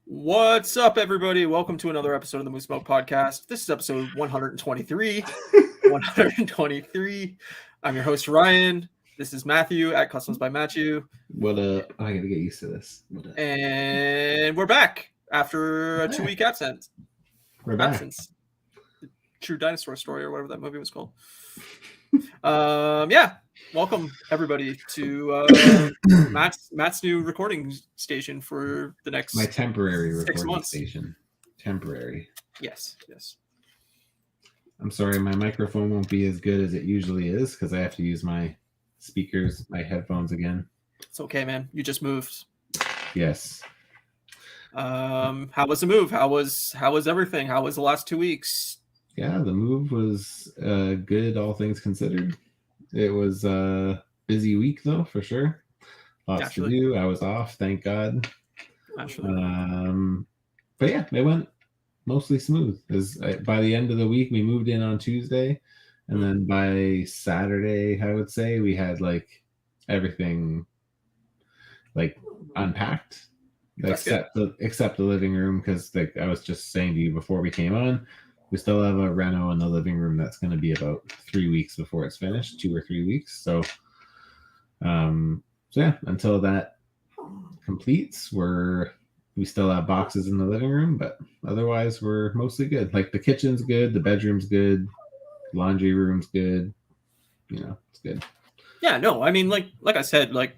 What's up, everybody? Welcome to another episode of the Moose Smoke Podcast. This is episode 123. 123. I'm your host, Ryan. This is Matthew at Customs by Matthew. What I gotta get used to this. And we're back after a 2-week absence. We're back. Absence. The True Dinosaur Story, or whatever that movie was called. Yeah. Welcome everybody to Matt's new recording station for the next My temporary 6 recording months. station. Temporary. Yes. I'm sorry, my microphone won't be as good as it usually is because I have to use my speakers, my headphones again. It's okay, man. You just moved. Yes. How was the move? How was everything? How was the last 2 weeks? Yeah, the move was good, all things considered. It was a busy week though, for sure. Lots to do. I was off, thank God. But yeah, it went mostly smooth. By the end of the week, we moved in on Tuesday, and then by Saturday, I would say we had like everything like unpacked, except the living room, because like I was just saying to you before we came on, we still have a reno in the living room that's going to be about 3 weeks before it's finished, 2 or 3 weeks. So yeah, until that completes, we still have boxes in the living room, but otherwise we're mostly good. Like the kitchen's good, the bedroom's good, laundry room's good. It's good. Yeah, no, I mean, like I said, like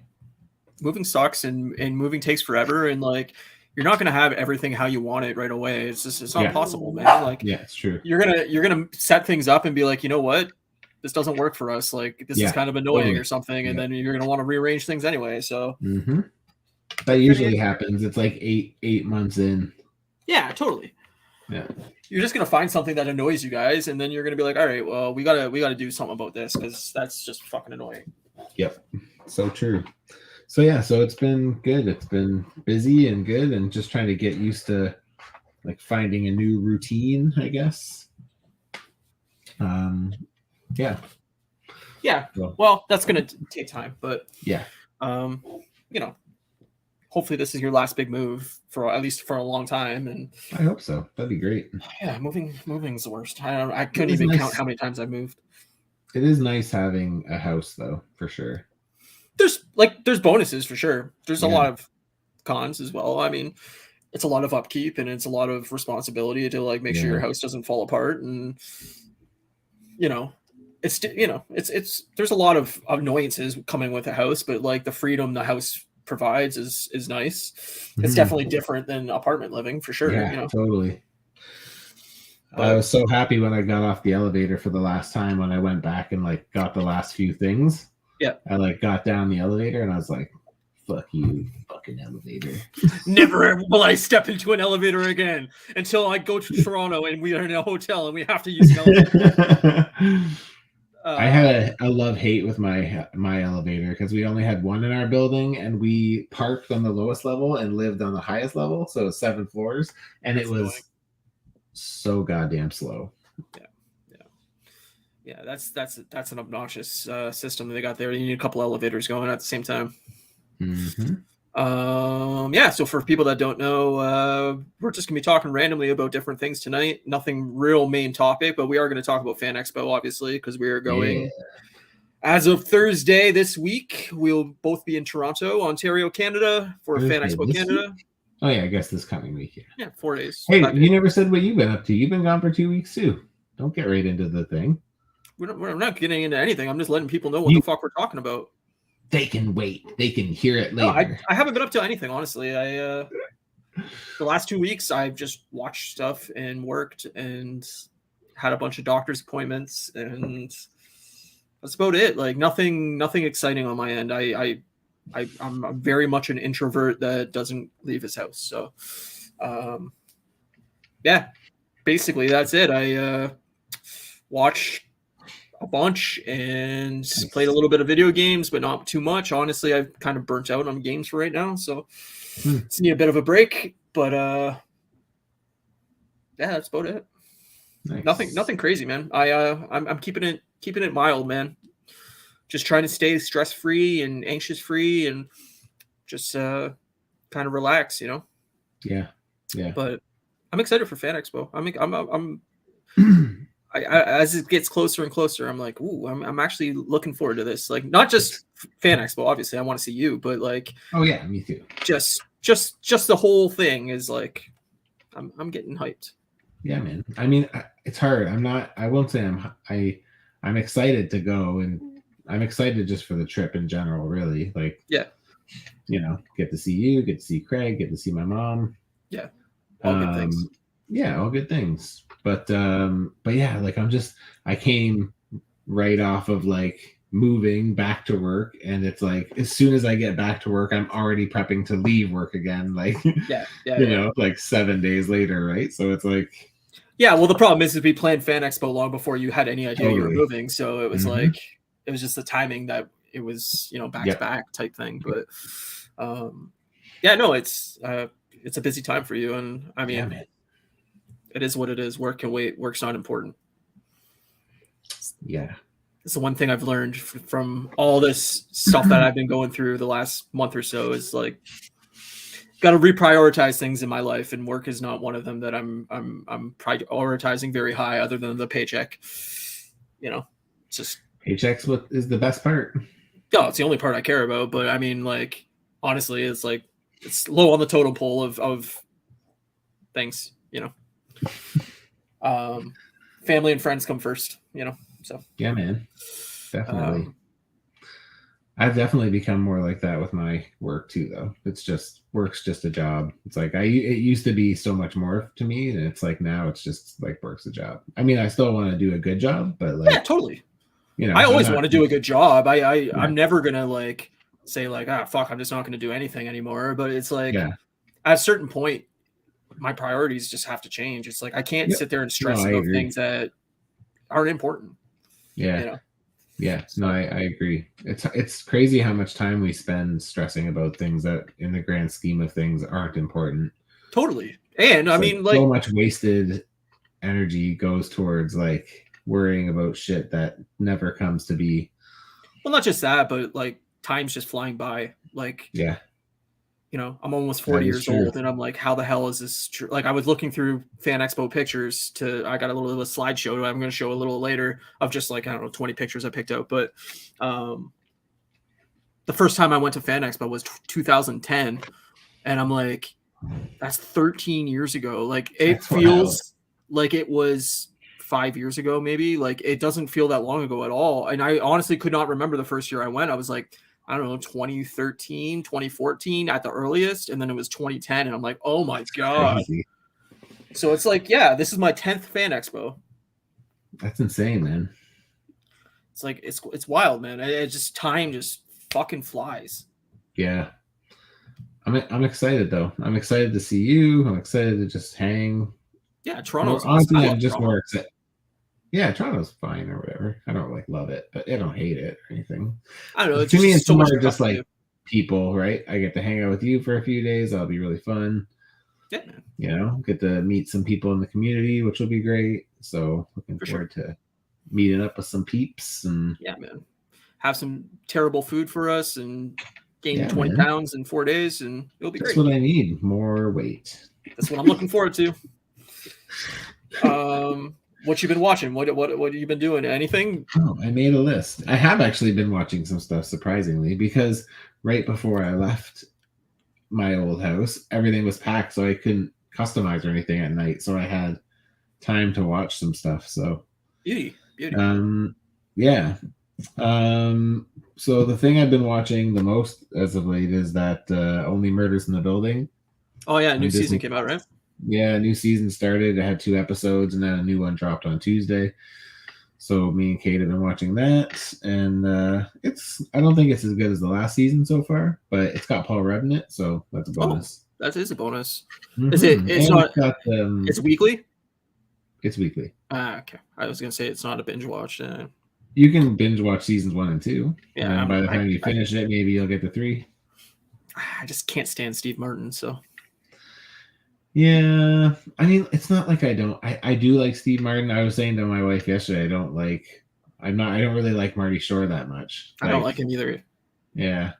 moving sucks and moving takes forever, and like you're not gonna have everything how you want it right away. It's not possible, man. Like, yeah, it's true. You're gonna set things up and be like, you know what, this doesn't work for us. Like this is kind of annoying or something, and then you're gonna want to rearrange things anyway. So that usually happens. It's like eight months in. Yeah, totally. Yeah. You're just gonna find something that annoys you guys, and then you're gonna be like, all right, well, we gotta do something about this because that's just fucking annoying. Yep. So true. So yeah, so it's been good. It's been busy and good, and just trying to get used to like finding a new routine, I guess. Yeah. Well, that's gonna take time, but yeah. Hopefully this is your last big move for at least for a long time, and I hope so. That'd be great. Yeah, moving's the worst. I couldn't even count how many times I've moved. It is nice having a house, though, for sure. There's bonuses for sure. There's a lot of cons as well. I mean, it's a lot of upkeep and it's a lot of responsibility to like make sure your house doesn't fall apart, and it's there's a lot of annoyances coming with a house, but like the freedom the house provides is nice. It's definitely different than apartment living for sure. Yeah, totally. I was so happy when I got off the elevator for the last time when I went back and like got the last few things. Yeah. I like got down the elevator and I was like, fuck you, fucking elevator. Never will I step into an elevator again until I go to Toronto and we are in a hotel and we have to use an elevator. I had a love-hate with my elevator because we only had one in our building, and we parked on the lowest level and lived on the highest level, so it was 7 floors, and it was so goddamn slow. Yeah, that's an obnoxious system that they got there. You need a couple elevators going at the same time. So for people that don't know, we're just gonna be talking randomly about different things tonight. Nothing real main topic, but we are going to talk about Fan Expo, obviously, because we are going as of Thursday this week. We'll both be in Toronto, Ontario, Canada for Fan Expo Canada. Week? Oh yeah, I guess this coming week. Yeah, 4 days. Hey, you never said what you've been up to. You've been gone for 2 weeks too. Don't get right into the thing. We're not getting into anything. I'm just letting people know what the fuck we're talking about. They can wait. They can hear it later. No, I haven't been up to anything, honestly. The last 2 weeks, I've just watched stuff and worked and had a bunch of doctor's appointments, and that's about it. Like nothing exciting on my end. I'm very much an introvert that doesn't leave his house. So, yeah, basically that's it. I watched a bunch and played a little bit of video games, but not too much. Honestly, I've kind of burnt out on games for right now, so just need a bit of a break. But yeah, that's about it. Nice. Nothing crazy, man. I'm keeping it mild, man. Just trying to stay stress free and anxious free, and just kind of relax, Yeah, Yeah. But I'm excited for Fan Expo. As it gets closer and closer, I'm like, ooh, I'm actually looking forward to this. Like, not just Fan Expo, obviously, I want to see you, but like, oh yeah, me too. Just the whole thing is like, I'm getting hyped. Yeah, man. I mean, it's hard. I won't say I'm excited to go, and I'm excited just for the trip in general, really. Like, Yeah, get to see you, get to see Craig, get to see my mom. yeah, all good things. Yeah, all good things. But yeah, like I came right off of like moving back to work, and it's like as soon as I get back to work, I'm already prepping to leave work again, like Yeah. like 7 days later, right? So it's like, yeah, well, the problem is we planned Fan Expo long before you had any idea you were totally. moving, so it was like it was just the timing that it was back to back type thing. But yeah, no, it's a busy time for you, and I mean, man. it is what it is. Work can wait. Work's not important. Yeah. It's the one thing I've learned from all this stuff that I've been going through the last month or so is like, got to reprioritize things in my life, and work is not one of them that I'm prioritizing very high, other than the paycheck. It's just Paychecks what is the best part. No, it's the only part I care about. But I mean, like, honestly, it's like it's low on the totem pole of things. Family and friends come first. So yeah, man, definitely. I've definitely become more like that with my work too, though. It's just work's just a job. It's like it used to be so much more to me, and it's like now it's just like work's a job. I mean, I still want to do a good job, but like, yeah, totally. I always want to do a good job. I'm never gonna like say like, fuck, I'm just not gonna do anything anymore. But it's like at a certain point, my priorities just have to change. It's like I can't sit there and stress about things that aren't important. Yeah. Yeah, no, I agree. It's crazy how much time we spend stressing about things that, in the grand scheme of things, aren't important. Totally, and it's I mean, like so much wasted energy goes towards like worrying about shit that never comes to be. Well, not just that, but like time's just flying by. Like, yeah. I'm almost 40 years old, and I'm like, how the hell is this true? Like, I was looking through Fan Expo pictures I got a little slideshow I'm going to show a little later of just like, I don't know, 20 pictures I picked out. But the first time I went to Fan Expo was 2010. And I'm like, that's 13 years ago. Like, it feels like it was 5 years ago, maybe. Like, it doesn't feel that long ago at all. And I honestly could not remember the first year I went. I was like, I don't know, 2013, 2014 at the earliest. And then it was 2010. And I'm like, oh my God. Crazy. So it's like, yeah, this is my 10th Fan Expo. That's insane, man. It's like, it's wild, man. Time just fucking flies. Yeah. I'm excited though. I'm excited to see you. I'm excited to just hang. Yeah, Toronto's honestly, I'm just more excited. Yeah, Toronto's fine or whatever. I don't like love it, but I don't hate it or anything. I don't know. To me, it's so much just like people, right? I get to hang out with you for a few days. That'll be really fun. Yeah, man. Get to meet some people in the community, which will be great. So looking forward to meeting up with some peeps and yeah, man. Have some terrible food for us and gain 20 pounds in 4 days, and it'll be great. That's what I need. More weight. That's what I'm looking forward to. What you been watching? What have you been doing? Anything? Oh, I made a list. I have actually been watching some stuff, surprisingly, because right before I left my old house, everything was packed, so I couldn't customize or anything at night. So I had time to watch some stuff. So beauty. Yeah. So the thing I've been watching the most as of late is that Only Murders in the Building. Oh yeah, new season came out, right? Yeah, new season started. I had 2 episodes, and then a new one dropped on Tuesday. So me and Kate have been watching that, and I don't think it's as good as the last season so far, but it's got Paul Rudd in it, so that's a bonus. Oh, that is a bonus. Mm-hmm. Is it? It's not. It's weekly. It's weekly. Okay. I was gonna say it's not a binge watch. You can binge watch seasons 1 and 2. Yeah. And by the time you finish it, maybe you'll get to 3. I just can't stand Steve Martin, so. Yeah, I mean, it's not like I don't. I do like Steve Martin. I was saying to my wife yesterday, I don't really like Marty Shore that much. I don't like him either. Yeah,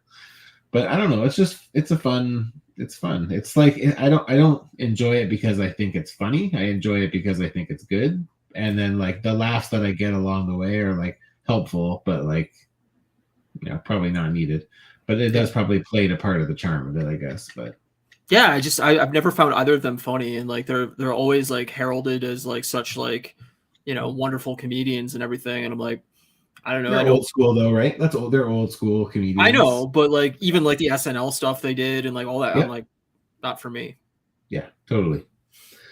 but I don't know. It's a fun it's fun. It's like I don't enjoy it because I think it's funny. I enjoy it because I think it's good. And then like the laughs that I get along the way are like helpful, but like probably not needed. But it does Yeah. probably play a part of the charm of it, I guess. But Yeah, I've never found either of them funny, and like they're always like heralded as like such like wonderful comedians and everything, and I'm like, I don't know, they're old school though, right? That's old. They're old school I comedians. know, but like even like the SNL stuff they did and like all that, I'm Yep. like, not for me. Yeah, totally.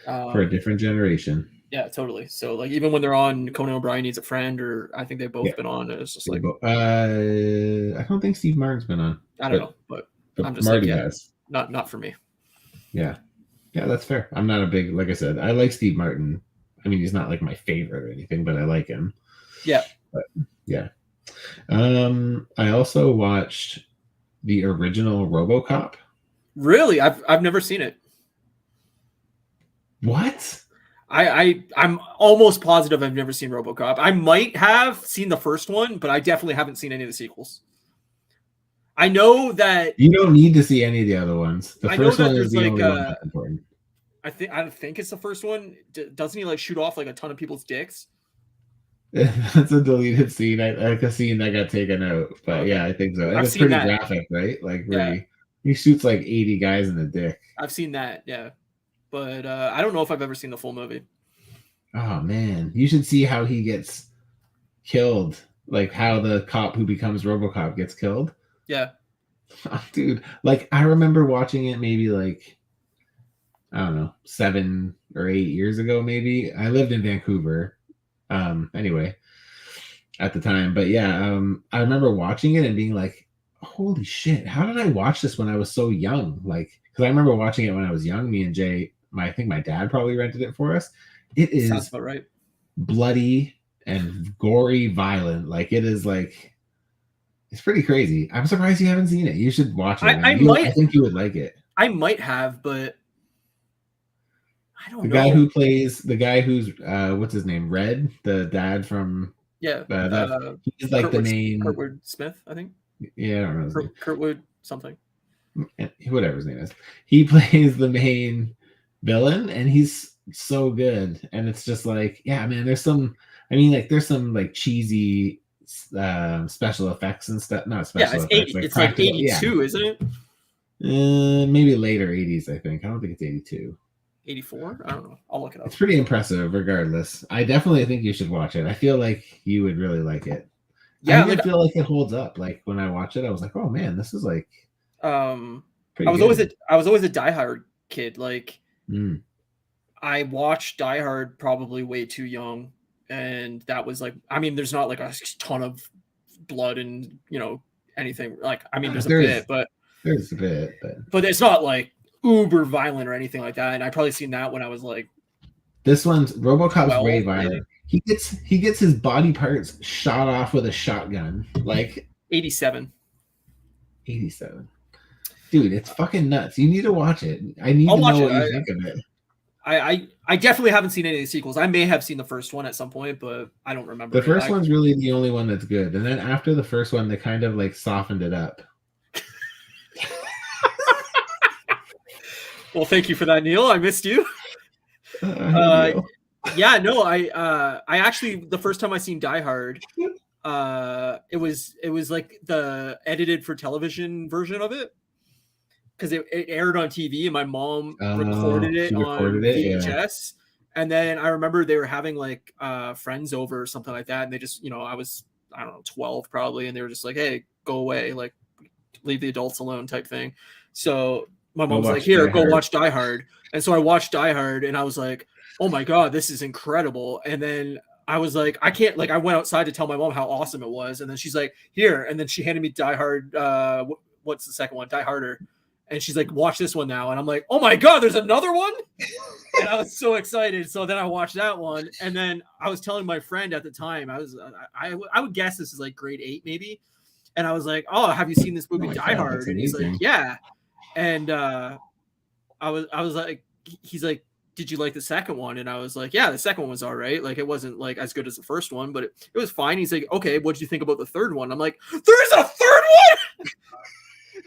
For a Um, different generation. yeah, totally. So like even when they're on Conan O'Brien Needs a Friend, or I think they've Yeah. both been on, it's just like I don't think Steve Martin's been on, I don't but know, but but I'm just like, Marty yeah, has. not for me. Yeah. Yeah, that's fair. I'm not a big, like I said, I like Steve Martin. I mean, he's not like my favorite or anything, but I like him. Yeah, But yeah. I also watched the original RoboCop. really, I've never seen it. What? I'm almost positive I've never seen RoboCop. I might have seen the first one, but I definitely haven't seen any of the sequels. I know that You don't need to see any of the other ones. The I know first that one is there's the like only one that's important. I think it's the first one. Doesn't he like shoot off like a ton of people's dicks? That's a deleted scene. Like a scene that got taken out. Oh, But okay, yeah, I think so. And I've it's seen pretty that. graphic, right? Like Yeah, he shoots like 80 guys in the dick. I've seen that. Yeah, but I don't know if I've ever seen the full movie. Oh man. You should see how he gets killed. Like how the cop who becomes RoboCop gets killed. Yeah, Dude, like I remember watching it maybe like I don't know, 7 or 8 years ago, maybe. I lived in Vancouver. Anyway, at the time. But yeah, I remember watching it and being like, holy shit, how did I watch this when I was so young? Like, because I remember watching it when I was young. Me and Jay, I think my dad probably rented it for us. It sounds is about right. bloody and gory, violent. Like it is like it's pretty crazy. I'm surprised you haven't seen it. You should watch it, I man. I might think you would like it. I might have, but I The don't guy know. who plays the guy who's what's his name? Red, the dad from Yeah, that he's like the main. Kurtwood Smith, I think. Yeah, I don't know his name. Kurtwood something. Whatever his name is. He plays the main villain, and he's so good. And it's just like, yeah, man. There's some. I mean, like, there's some like cheesy special effects and stuff. Not Yeah, special it's effects, 80. like It's like practical. Yeah, 82, isn't it? maybe later '80s. I think. I don't think it's '82. 84? I don't know. I'll look it up. It's pretty impressive, regardless. I definitely think you should watch it. I feel like you would really like it. I Yeah, even like feel like it holds up. Like when I watch it, I was like, "Oh man, this is like pretty I was good." always a Die Hard kid. Like Mm. I watched Die Hard probably way too young, and that was like, I mean, there's not like a ton of blood and anything. Like, I mean, there's a bit, but There's a bit, but it's not like uber violent or anything like that. And I probably seen that when I was like this one's RoboCop's 12, way maybe. violent. He gets his body parts shot off with a shotgun, like 87. 87. Dude, it's fucking nuts. You need to watch it. I need I'll to watch know it. what you think of it. I definitely haven't seen any of the sequels. I may have seen the first one at some point, but I don't remember. The first one's really the only one that's good, and then after the first one, they kind of like softened it up. Well, thank you for that, Neil. I missed you. Yeah, no, I actually, the first time I seen Die Hard, it was like the edited for television version of it, because it aired on TV and my mom recorded it on VHS. Yeah. And then I remember they were having like friends over or something like that, and they just, I was, I don't know, 12 probably, and they were just like, "Hey, go away, like leave the adults alone," type thing. So my mom was like, "Here, go watch Die Hard." And so I watched Die Hard, and I was like, "Oh my god, this is incredible!" And then I was like, I can't, like, I went outside to tell my mom how awesome it was, and then she's like, "Here," and then she handed me Die Hard. What's the second one? Die Harder. And she's like, "Watch this one now." And I'm like, "Oh my god, there's another one!" And I was so excited. So then I watched that one, and then I was telling my friend at the time, I would guess this is like grade 8 maybe, and I was like, "Oh, have you seen this movie Die Hard?" And he's like, "Yeah." And I was like, he's like, "Did you like the second one?" And I was like, "Yeah, the second one was all right. Like, it wasn't like as good as the first one, but it was fine." He's like, "Okay, what did you think about the third one?" I'm like, "There's a third one!"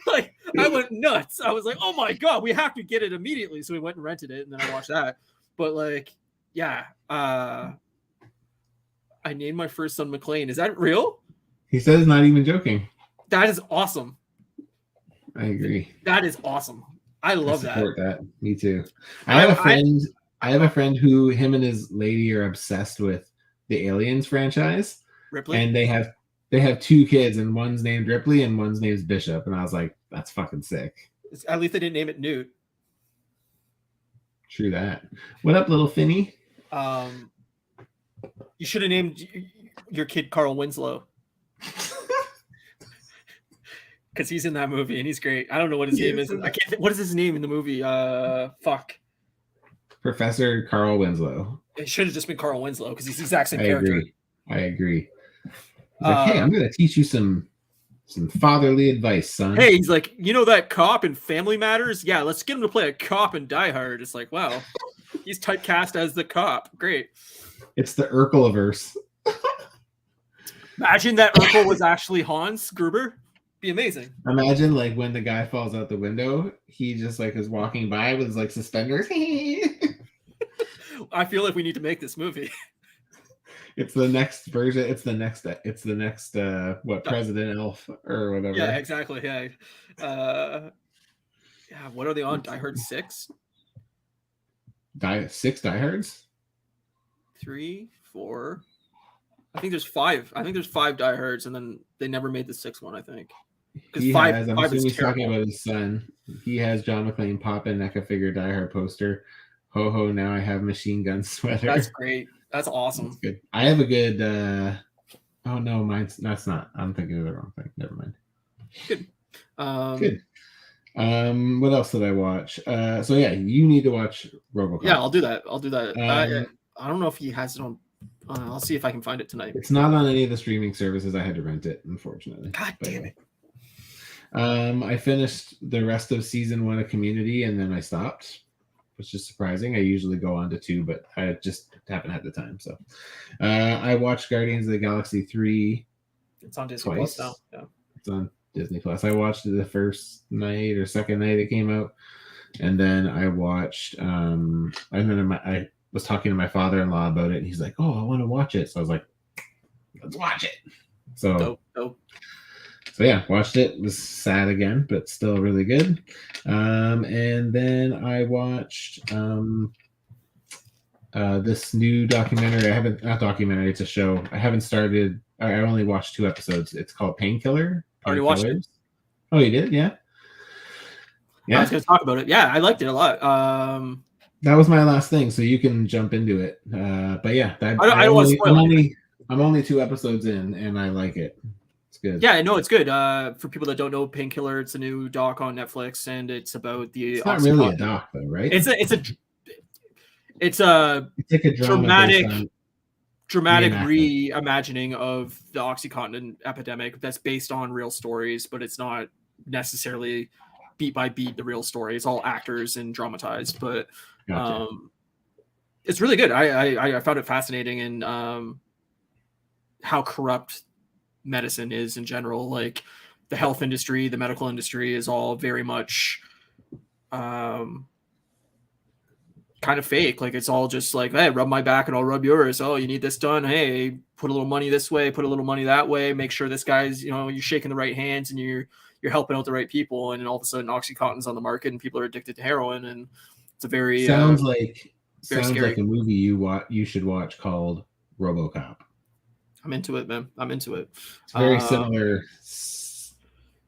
Like, I went nuts. I was like, oh my god, we have to get it immediately. So we went and rented it, and then I watched that. But like, yeah, I named my first son McLean. Is that real? He says not even joking. That is awesome. I agree. That is awesome. I love support that. Me too. I have a friend who him and his lady are obsessed with the Aliens franchise. Ripley? And they have 2 kids, and one's named Ripley and one's named Bishop. And I was like, that's fucking sick. At least they didn't name it Newt. True that. What up, little Finny? You should have named your kid Carl Winslow. Because he's in that movie and he's great. I don't know what his name is. I can't. What is his name in the movie? Fuck. Professor Carl Winslow. It should have just been Carl Winslow because he's the exact same character. I agree. He's like, hey, I'm going to teach you some fatherly advice, son. Hey, he's like, you know that cop in Family Matters? Yeah, let's get him to play a cop in Die Hard. It's like, wow, he's typecast as the cop. Great. It's the Urkel-averse. Imagine that Urkel was actually Hans Gruber. Be amazing. Imagine like when the guy falls out the window, he just like is walking by with his like suspenders. I feel like we need to make this movie. It's the next version. It's the next President Elf or whatever. Yeah, exactly. Yeah. Yeah. What are they on? Die Hard 6? 6 Die Hards? 3, 4. I think there's 5. I think there's 5 Die Hards, and then they never made the 6th one, I think. Because I'm assuming he's talking about his son. He has John McClane pop-in NECA figure Die Hard poster. Ho ho! Now I have machine gun sweater. That's great. That's awesome. That's good. I have a good. Oh no, that's not. I'm thinking of the wrong thing. Never mind. Good. Good. What else did I watch? So yeah, you need to watch RoboCop. Yeah, I'll do that. I don't know if he has it on. I'll see if I can find it tonight. It's not on any of the streaming services. I had to rent it, unfortunately. God damn it. I finished the rest of season 1 of Community, and then I stopped, which is surprising. I usually go on to 2, but I just haven't had the time. So I watched Guardians of the Galaxy 3. It's on Disney Plus now. Yeah. It's on Disney Plus. I watched it the first night or second night it came out, and then I watched. I was talking to my father-in-law about it, and he's like, "Oh, I want to watch it." So I was like, "Let's watch it." So, dope. So yeah, watched it. It was sad again, but still really good. And then I watched this new documentary. It's a show. I haven't started. I only watched 2 episodes. It's called Painkiller. Already watched it. Oh, you did? Yeah. Yeah. I was going to talk about it. Yeah, I liked it a lot. That was my last thing, so you can jump into it. But yeah, I'm only 2 episodes in, and I like it. It's good. Yeah, no, it's good. For people that don't know, Painkiller, it's a new doc on Netflix, and it's about the. It's not really a doc, though, right? It's like a dramatic reimagining of the OxyContin epidemic that's based on real stories, but it's not necessarily beat by beat the real story. It's all actors and dramatized, but gotcha. It's really good. I found it fascinating, and how corrupt medicine is in general. Like the health industry, the medical industry is all very much kind of fake. Like it's all just like, hey, rub my back and I'll rub yours. Oh, you need this done. Hey, put a little money this way, put a little money that way. Make sure this guy's, you're shaking the right hands and you're helping out the right people. And then all of a sudden OxyContin's on the market and people are addicted to heroin. And it's a very sounds like a movie you should watch called RoboCop. I'm into it, man. I'm into it. It's very similar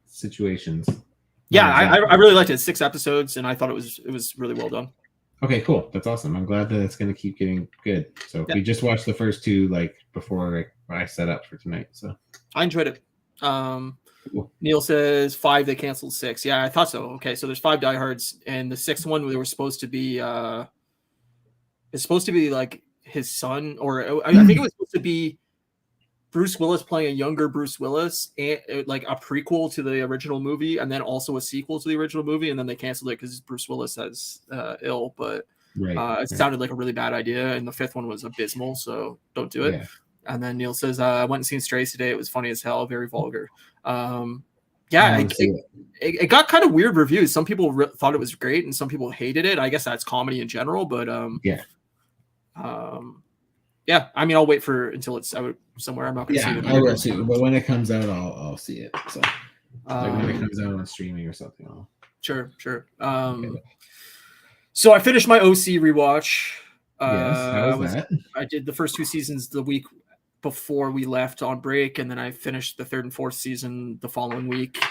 situations. Yeah, I really liked it. 6 episodes, and I thought it was really well done. Okay, cool. That's awesome. I'm glad that it's going to keep getting good. So we just watched the first 2 like before I set up for tonight. So I enjoyed it. Cool. Neil says 5. They canceled 6. Yeah, I thought so. Okay, so there's 5 Die Hards, and the 6th one they were supposed to be. It's supposed to be like his son, or I think it was supposed to be Bruce Willis playing a younger Bruce Willis, and like a prequel to the original movie, and then also a sequel to the original movie, and then they canceled it because Bruce Willis is ill. But it sounded like a really bad idea, and the 5th one was abysmal, so don't do it. Yeah. And then Neil says, I went and seen Strays today. It was funny as hell, very vulgar. I Yeah, want to see it. it got kind of weird reviews. Some people thought it was great, and some people hated it. I guess that's comedy in general, but Yeah. Yeah. I mean, I'll wait for until it's out somewhere. I'm not going to see it Yeah, in I will theaters. too. But when it comes out, I'll see it. So like when it Um, comes out on streaming or something, I'll sure. get it. So I finished my OC rewatch. Yes. How was that? I did the first two seasons the week before we left on break, and then I finished the third and fourth season the following week.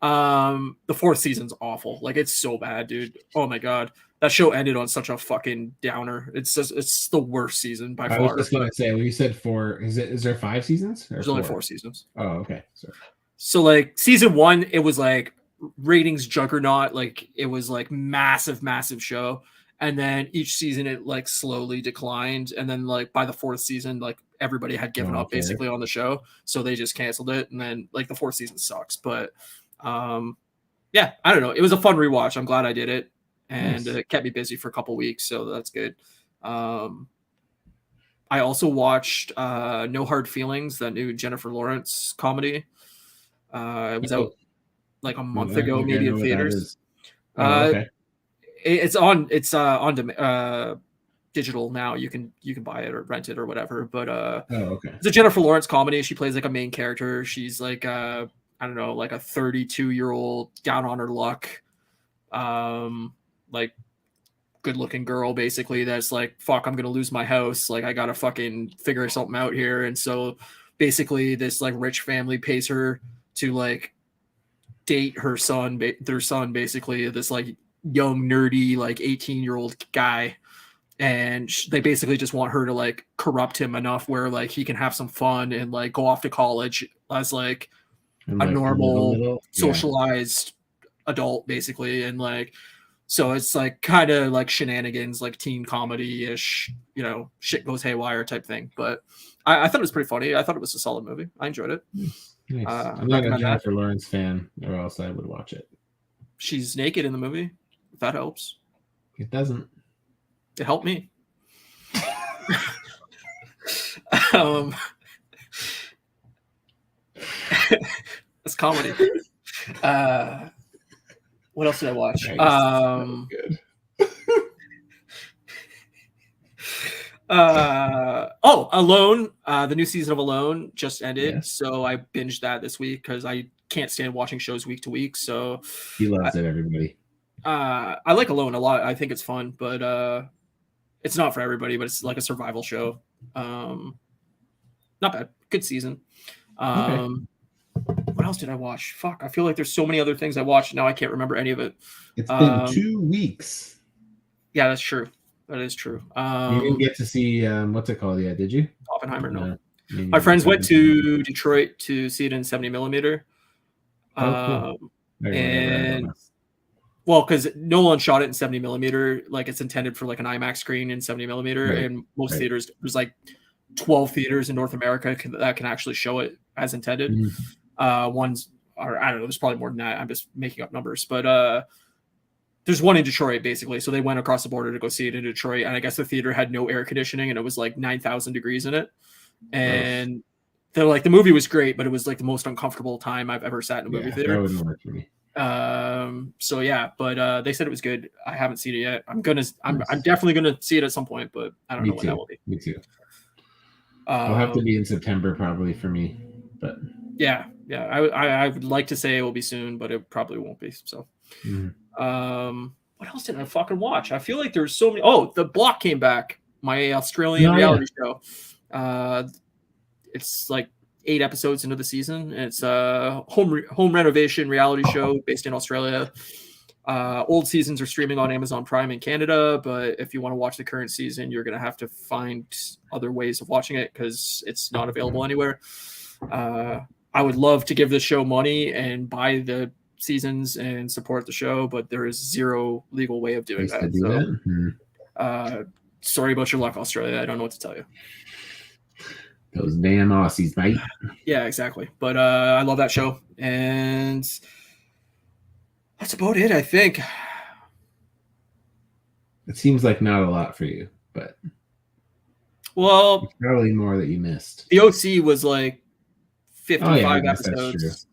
The fourth season's awful. Like, it's so bad, dude. Oh my god, that show ended on such a fucking downer. It's the worst season by I far. was just gonna say, well, you said 4. Is there 5 seasons? Or There's only 4 seasons. Oh, okay. Sorry. So like season 1, it was like ratings juggernaut. Like, it was like massive show. And then each season it like slowly declined. And then like by the 4th season, like everybody had given up basically on the show. So they just canceled it. And then like the 4th season sucks. But yeah, I don't know. It was a fun rewatch. I'm glad I did it. And it kept me busy for a couple weeks. So that's good. I also watched No Hard Feelings, that new Jennifer Lawrence comedy. It was out like a month ago, maybe in theaters. Okay. It's on digital now. You can buy it or rent it or whatever. But okay. It's a Jennifer Lawrence comedy. She plays like a main character. She's like I don't know, like a 32-year-old down on her luck, like good-looking girl basically that's like, fuck, I'm gonna lose my house. Like, I gotta fucking figure something out here. And so basically this like rich family pays her to like date their son basically, this like young nerdy like 18-year-old guy, and they basically just want her to like corrupt him enough where like he can have some fun and like go off to college as like a normal socialized adult basically. And like, so it's like kind of like shenanigans, like teen comedy-ish, you know, shit goes haywire type thing. But I thought it was pretty funny. I thought it was a solid movie. I enjoyed it. Nice. I'm not a Jennifer Lawrence fan, or else I would watch it. She's naked in the movie, if that helps. It doesn't. It helped me. It's comedy. What else did I watch? Good. Alone. The new season of Alone just ended, so I binged that this week because I can't stand watching shows week to week. So he loves it, everybody. I like Alone a lot. I think it's fun, but it's not for everybody. But it's like a survival show. Not bad. Good season. What else did I watch? Fuck, I feel like there's so many other things I watched now. I can't remember any of it. It's been 2 weeks. Yeah, that's true. That is true. You didn't get to see what's it called yet, did you? Oppenheimer, no. My friends went to Detroit to see it in 70 millimeter. Cool. And well, because Nolan shot it in 70 millimeter, like it's intended for like an IMAX screen in 70 millimeter, and most theaters, there's like 12 theaters in North America that can actually show it as intended. One's, or I don't know, there's probably more than that. I'm just making up numbers, but there's one in Detroit basically. So they went across the border to go see it in Detroit, and I guess the theater had no air conditioning, and it was like 9,000 degrees in it. And they're like, the movie was great, but it was like the most uncomfortable time I've ever sat in a movie theater. That wouldn't work for me. So yeah, but they said it was good. I haven't seen it yet. I'm definitely gonna see it at some point, but I don't know when that will be. Me too. It'll have to be in September probably for me, but yeah. I would like to say it will be soon, but it probably won't be. So, what else did I fucking watch? I feel like there's so many. Oh, The Block came back. My Australian reality show. It's like 8 episodes into the season. It's a home renovation reality show based in Australia. Old seasons are streaming on Amazon Prime in Canada, but if you want to watch the current season, you're going to have to find other ways of watching it because it's not available anywhere. I would love to give this show money and buy the seasons and support the show, but there is zero legal way of doing that. Sorry about your luck, Australia. I don't know what to tell you. Those damn Aussies, mate. Yeah, exactly. But I love that show, and that's about it, I think. It seems like not a lot for you, but well, it's probably more that you missed. The OC was like 55 episodes.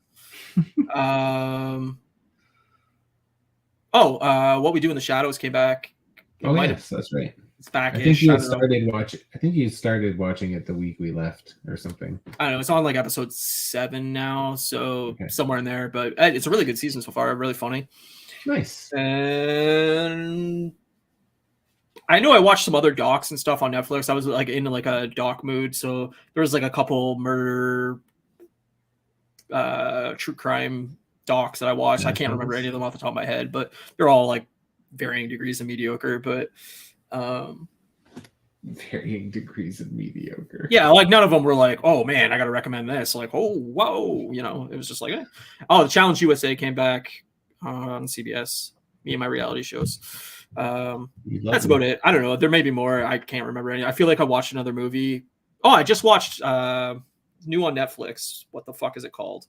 What We Do in the Shadows came back. Oh yes, that's right. It's I think back-ish. you I had don't know. started watching. I think you started watching it the week we left, or something. I don't know. It's on like episode 7 now, so Okay. somewhere in there. But it's a really good season so far. Really funny. Nice. And I know I watched some other docs and stuff on Netflix. I was like in like a doc mood, so there was like a couple murder, true crime docs that I watched. I can't remember any of them off the top of my head, but they're all like varying degrees of mediocre. But varying degrees of mediocre. yeah, like none of them were like, oh man, I gotta recommend this. Like, oh whoa, you know, it was just like, eh. Oh, the Challenge USA came back on CBS. Me and my reality shows. That's about it. I don't know. There may be more. I can't remember any. I feel like I watched another movie. Oh, I just watched new on Netflix. What the fuck is it called?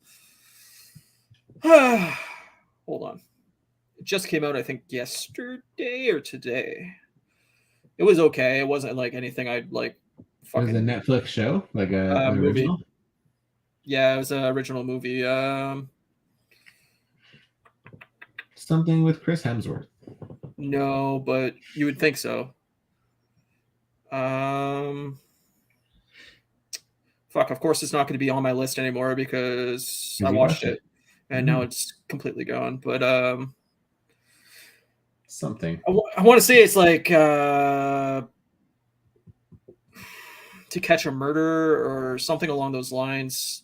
Hold on. It just came out, I think, yesterday or today. It was okay. It wasn't like anything I'd like fucking. It was a Netflix show? Like an movie. original? Yeah, it was an original movie. Something with Chris Hemsworth. No, but you would think so. Fuck, of course it's not going to be on my list anymore because I watched it and now it's completely gone. But something. I want to say it's like To Catch a Murder or something along those lines.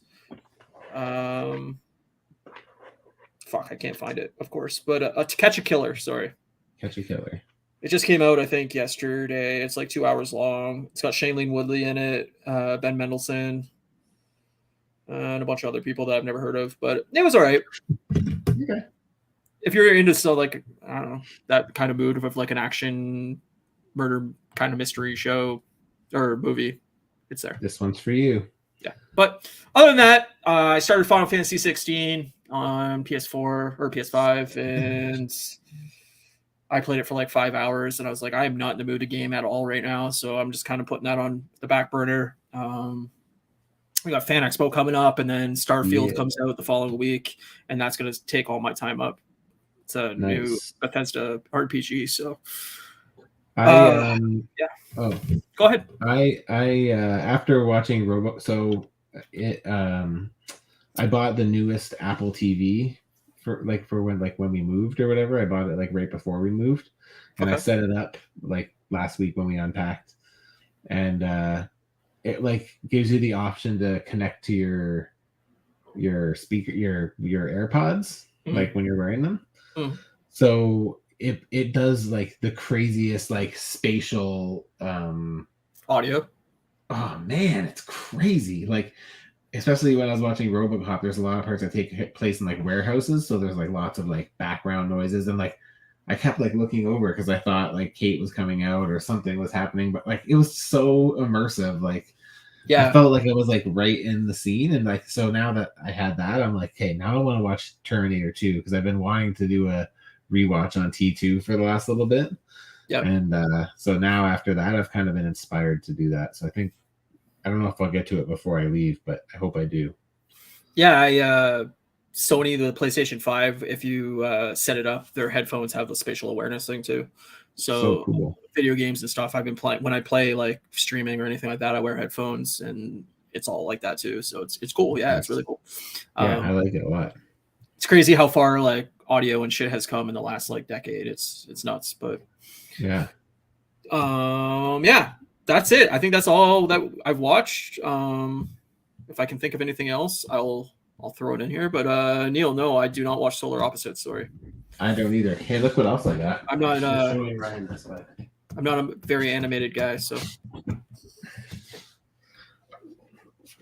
Fuck, I can't find it, of course. But To Catch a Killer, sorry. Catch a Killer. It just came out, I think, yesterday. It's like 2 hours long. It's got Shailene Woodley in it, Ben Mendelsohn, and a bunch of other people that I've never heard of. But it was all right. Okay. If you're into like, I don't know, that kind of mood of like an action murder kind of mystery show or movie, it's there. This one's for you. Yeah. But other than that, I started Final Fantasy 16 on PS4 or PS5, and I played it for like 5 hours, and I was like, I am not in the mood to game at all right now, so I'm just kind of putting that on the back burner. We got Fan Expo coming up, and then Starfield comes out the following week, and that's going to take all my time up. It's a new Bethesda RPG, so yeah. Oh, go ahead. I after watching I bought the newest Apple TV for when we moved or whatever. I bought it like right before we moved, and I set it up like last week when we unpacked, and it like gives you the option to connect to your speaker, your AirPods, like when you're wearing them. So it does like the craziest like spatial audio. Oh man, it's crazy. Like, especially when I was watching RoboCop, there's a lot of parts that take place in like warehouses, so there's like lots of like background noises, and like I kept like looking over because I thought like Kate was coming out or something was happening, but like it was so immersive. Like, I felt like I was like right in the scene, and like so now that I had that, I'm like, hey, now I want to watch Terminator 2 because I've been wanting to do a rewatch on T2 for the last little bit. Yeah. And so now after that, I've kind of been inspired to do that. So I don't know if I'll get to it before I leave, but I hope I do. Yeah, Sony, the PlayStation 5, if you set it up, their headphones have the spatial awareness thing too. So cool. Video games and stuff I've been playing, when I play like streaming or anything like that, I wear headphones and it's all like that too. So it's cool. Yeah, it's really cool. Yeah, I like it a lot. It's crazy how far like audio and shit has come in the last like decade. It's nuts, but yeah. Yeah, that's it. I think that's all that I've watched. If I can think of anything else, I'll throw it in here. But Neil, no, I do not watch Solar Opposites. Sorry. I don't either. Hey, look what else I got. I'm not. I'm not a very animated guy, so.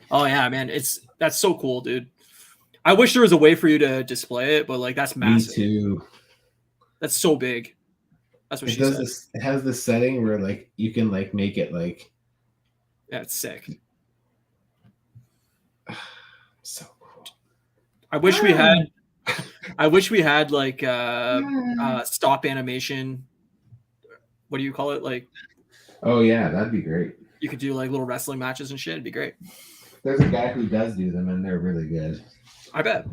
Oh yeah, man, that's so cool, dude. I wish there was a way for you to display it, but like that's massive. Me too. That's so big. That's what she said. It has this setting where like you can like make it like. Yeah, it's sick. So cool. I wish we had like stop animation. What do you call it? Like. Oh yeah, that'd be great. You could do like little wrestling matches and shit. It'd be great. There's a guy who does do them, and they're really good. I bet.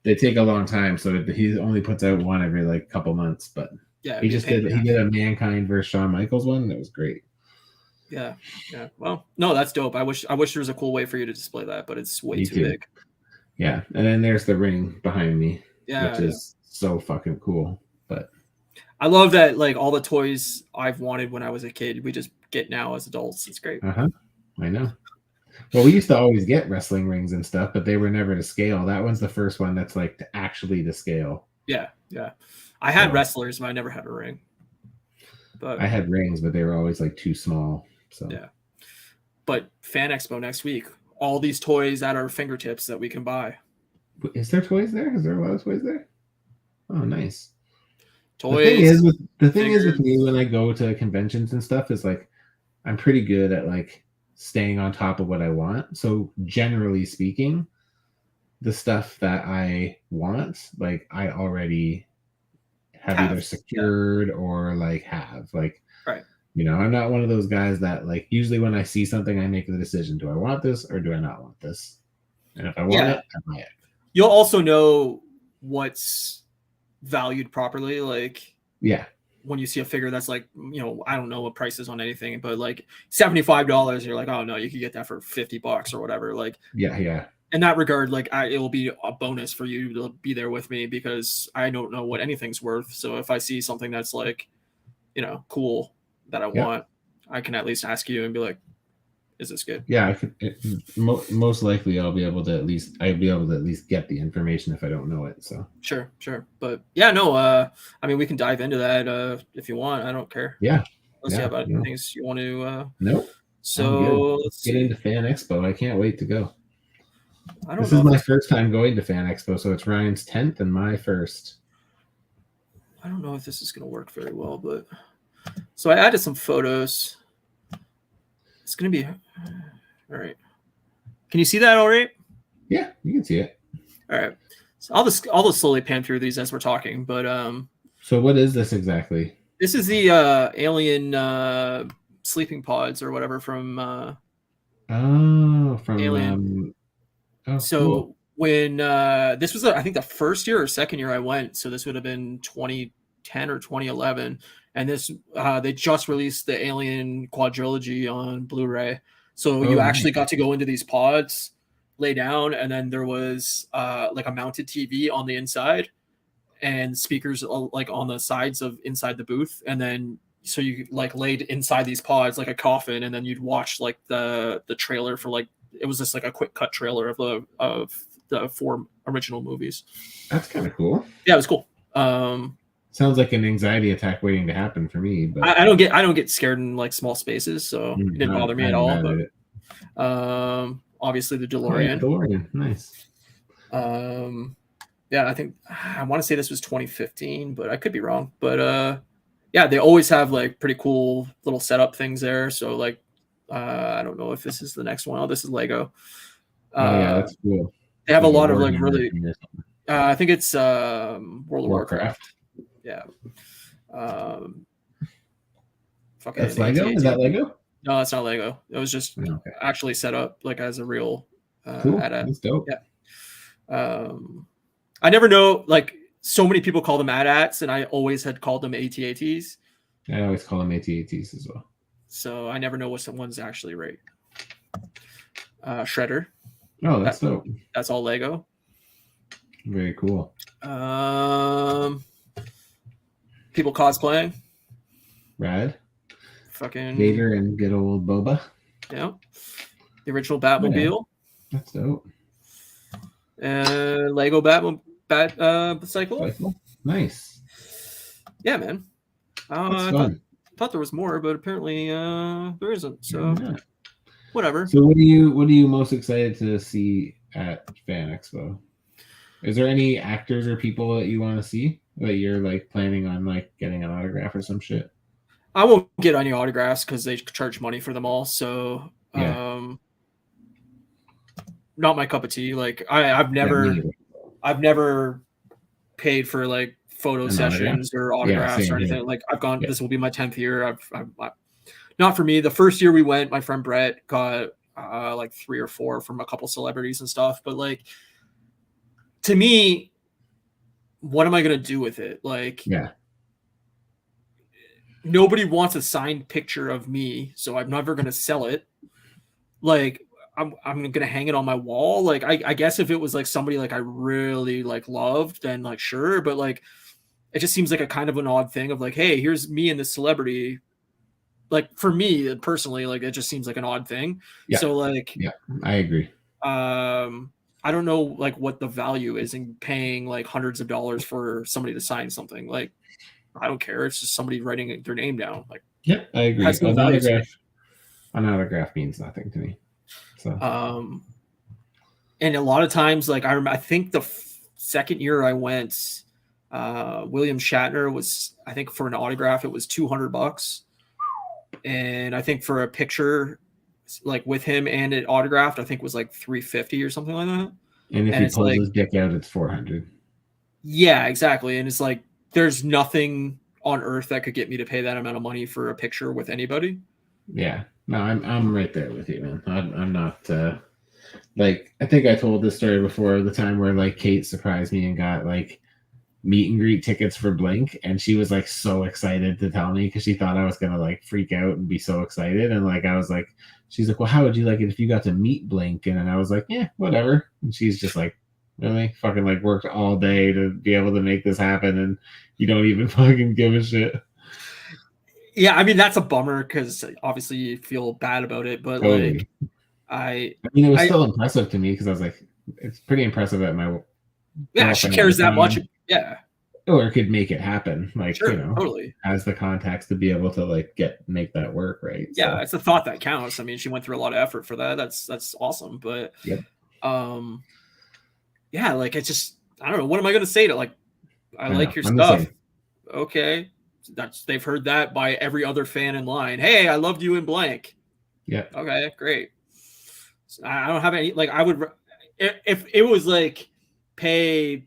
They take a long time, so he only puts out one every like couple months. But Yeah, he did a Mankind versus Shawn Michaels one. That was great. Yeah. Well, no, that's dope. I wish there was a cool way for you to display that, but it's way too big. Yeah, and then there's the ring behind me, Yeah, which is so fucking cool. But I love that, like, all the toys I've wanted when I was a kid, we just get now as adults. It's great. I know. Well, we used to always get wrestling rings and stuff, but they were never to scale. That one's the first one that's like actually to scale. Yeah. I had wrestlers, but I never had a ring. But I had rings, but they were always like too small. So yeah. But Fan Expo next week, all these toys at our fingertips that we can buy. Is there toys there? Is there a lot of toys there? Oh, nice. Toys. The thing is with me when I go to conventions and stuff is like I'm pretty good at like staying on top of what I want. So generally speaking, the stuff that I want, like I already have either secured or like have like, right. You know, I'm not one of those guys that like usually when I see something, I make the decision: do I want this or do I not want this? And if I want it, I buy it. You'll also know what's valued properly, like when you see a figure that's like, you know, I don't know what price is on anything, but like $75, you're like, oh no, you could get that for $50 or whatever. Like in that regard, like it will be a bonus for you to be there with me because I don't know what anything's worth. So if I see something that's like, you know, cool that I want, I can at least ask you and be like, is this good? Yeah, I could. Most likely, I'll be able to at least get the information if I don't know it. So sure. But yeah, no. I mean, we can dive into that if you want. I don't care. Yeah. Let's see about things you want to. Nope. So let's get into Fan Expo. I can't wait to go. This is my first time going to Fan Expo, so it's Ryan's 10th and my first. I don't know if this is going to work very well, but so I added some photos. It's going to be all right. Can you see that all right? Yeah, you can see it. All right. So I'll just slowly pan through these as we're talking, but so what is this exactly? This is the alien sleeping pods or whatever from Alien. Cool. When this was I think the first year or second year I went, so this would have been 2010 or 2011, and this they just released the Alien quadrilogy on Blu-ray, so you actually got to go into these pods, lay down, and then there was like a mounted TV on the inside and speakers like on the sides of inside the booth, and then so you like laid inside these pods like a coffin, and then you'd watch like the trailer for like it was just like a quick cut trailer of the 4 original movies. That's kind of cool. Yeah, it was cool. Sounds like an anxiety attack waiting to happen for me, but I don't get scared in like small spaces, so it didn't bother me at all. But obviously the DeLorean. DeLorean, nice. Yeah, I want to say this was 2015, but I could be wrong. But yeah, they always have like pretty cool little setup things there. So like I don't know if this is the next one. Oh, this is Lego. Yeah, that's cool. They have a lot of like really. I think it's World of Warcraft. Yeah. That's Lego? Is that Lego? No, it's not Lego. It was just actually set up like as a real. Cool. That's dope. Yeah. I never know. Like so many people call them AT-ATs, and I always had called them AT-ATs. I always call them AT-ATs as well. So I never know what someone's actually right. Shredder. Oh, that's dope. That's all Lego. Very cool. People cosplaying. Rad. Fucking Vader and good old Boba. Yeah. The original Batmobile. That's dope. Lego Batcycle. Nice. Yeah, man. I thought there was more, but apparently there isn't. So whatever. So what are you most excited to see at Fan Expo? Is there any actors or people that you want to see that you're like planning on like getting an autograph or some shit? I won't get any autographs because they charge money for them all. So not my cup of tea. Like I've never paid for like photo sessions or autographs or anything. Here. Like I've gone. This will be my 10th year. I've not for me. The first year we went, my friend Brett got like 3 or 4 from a couple celebrities and stuff. But like to me, what am I going to do with it? Like, Yeah. nobody wants a signed picture of me, so I'm never going to sell it. Like, I'm gonna hang it on my wall. Like, I guess if it was like somebody like I really like loved, then like sure, but like it just seems like a kind of an odd thing of like, hey, here's me and this celebrity. Like for me personally, like it just seems like an odd thing. Yeah. So like, Yeah. I agree. I don't know like what the value is in paying like hundreds of dollars for somebody to sign something. Like, I don't care. It's just somebody writing their name down. Like, Yeah, I it agree. has no value to me. An autograph means nothing to me. So And a lot of times, like I think the second year I went, William Shatner was, I think for an autograph it was $200, and I think for a picture like with him and it autographed, I think was like $350 or something like that. and if And he it's pulls like, his dick out, it's 400. yeah, exactly. And it's like there's nothing on earth that could get me to pay that amount of money for a picture with anybody. Yeah, no, I'm right there with you, man. I'm not like, I think I told this story before, the time where like Kate surprised me and got like meet and greet tickets for Blink, and she was like so excited to tell me because she thought I was gonna like freak out and be so excited, and like I was like, she's like, well, how would you like it if you got to meet Blink? And then I was like, yeah, whatever. And she's just like, really, fucking like worked all day to be able to make this happen, and you don't even fucking give a shit. Yeah, I mean that's a bummer because obviously you feel bad about it, but Totally. like I mean, it was I still impressive to me because I was like, it's pretty impressive that my yeah, she girlfriend at cares the that much. time, Yeah, or could make it happen, like, sure, totally. has the contacts to be able to like make that work, right? Yeah, So it's the thought that counts. I mean, she went through a lot of effort for that. That's awesome. But yep. yeah, like it's just I don't know. What am I gonna say to like I like your I'm the stuff. same. Okay. They've heard that by every other fan in line. Hey, I loved you in blank. Yeah. Okay, great. So I don't have any like I would if it was like pay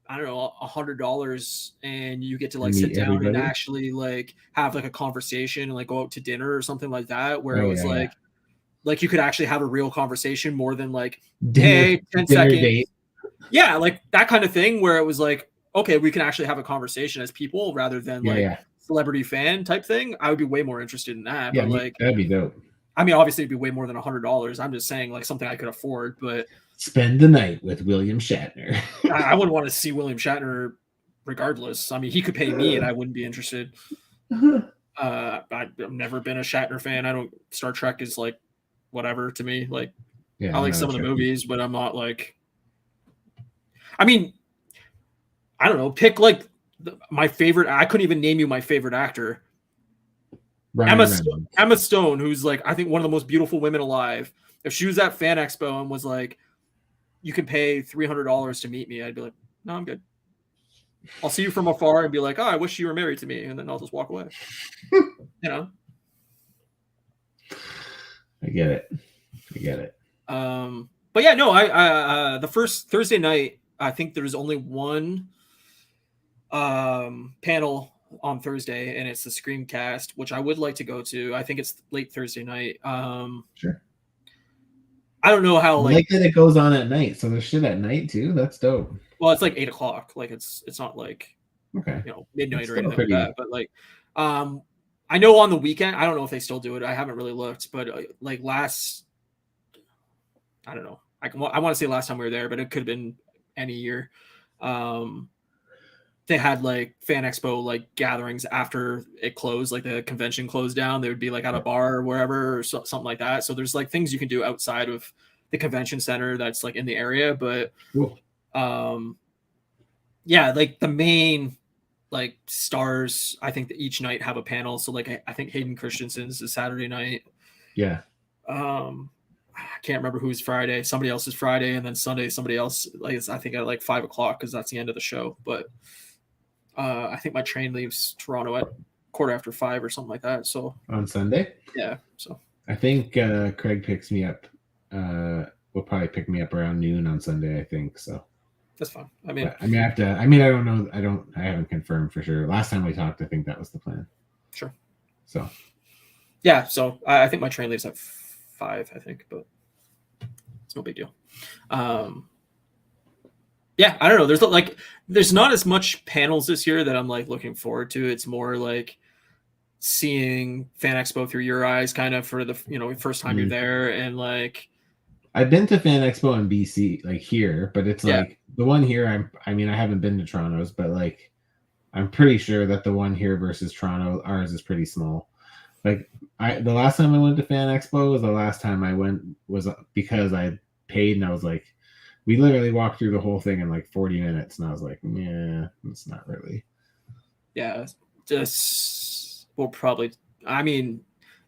I don't know $100 and you get to like sit Meet down and everybody. actually like have like a conversation and like go out to dinner or something like that where it Oh was yeah. like you could actually have a real conversation more than like Dinner hey 10 dinner seconds. date. Yeah, like that kind of thing where it was like okay we can actually have a conversation as people rather than Yeah, like yeah. celebrity fan type thing. I would be way more interested in that. Yeah, But like that'd be dope. I mean obviously it'd be way more than $100. I'm just saying like something I could afford. But Spend the night with William Shatner. I wouldn't want to see William Shatner regardless. I mean, he could pay me and I wouldn't be interested. I've never been a Shatner fan. I don't. Star Trek is like whatever to me. Like Yeah, I like some of the movies, but I'm not like. I mean, I don't know. Pick like my favorite. I couldn't even name you my favorite actor. Emma Stone, who's like I think one of the most beautiful women alive. If she was at Fan Expo and was like, "You can pay $300 to meet me," I'd be like, "No, I'm good." I'll see you from afar and be like, "Oh, I wish you were married to me," and then I'll just walk away. You know. I get it. But yeah, no, I the first Thursday night, I think there's only one panel on Thursday, and it's the Screamcast, which I would like to go to. I think it's late Thursday night. Sure. I don't know how I like that it goes on at night, so there's shit at night too. That's dope. Well, it's like 8:00. Like it's not like okay, midnight or anything like that. But like, I know on the weekend, I don't know if they still do it. I haven't really looked, but like last, I don't know. I want to say last time we were there, but it could have been any year. They had like Fan Expo like gatherings after it closed, like the convention closed down. They would be like at a bar or wherever or something like that. So there's like things you can do outside of the convention center that's like in the area. But cool. Yeah, like the main like stars, I think that each night have a panel. So like I think Hayden Christensen's is Saturday night. Yeah. I can't remember who's Friday. Somebody else is Friday, and then Sunday somebody else. Like I think at like 5:00 because that's the end of the show. But I think my train leaves Toronto at 5:15 or something like that. So on Sunday. Yeah. So I think Craig picks me up. Will probably pick me up around noon on Sunday. I think so. That's fine. I mean, I have to. I mean, I don't know. I haven't confirmed for sure. Last time we talked, I think that was the plan. Sure. So. Yeah. So I think my train leaves at 5. I think, but it's no big deal. Yeah, I don't know. There's not as much panels this year that I'm like looking forward to. It's more like seeing Fan Expo through your eyes, kind of for the first time you're Mm. there, and like I've been to Fan Expo in BC, like here, but it's yeah, like the one here. I mean, I haven't been to Toronto's, but like I'm pretty sure that the one here versus Toronto, ours is pretty small. Like the last time I went to Fan Expo was the last time I went was because I paid and I was like, we literally walked through the whole thing in like 40 minutes, and I was like, yeah, it's not really. yeah, just will probably. I mean,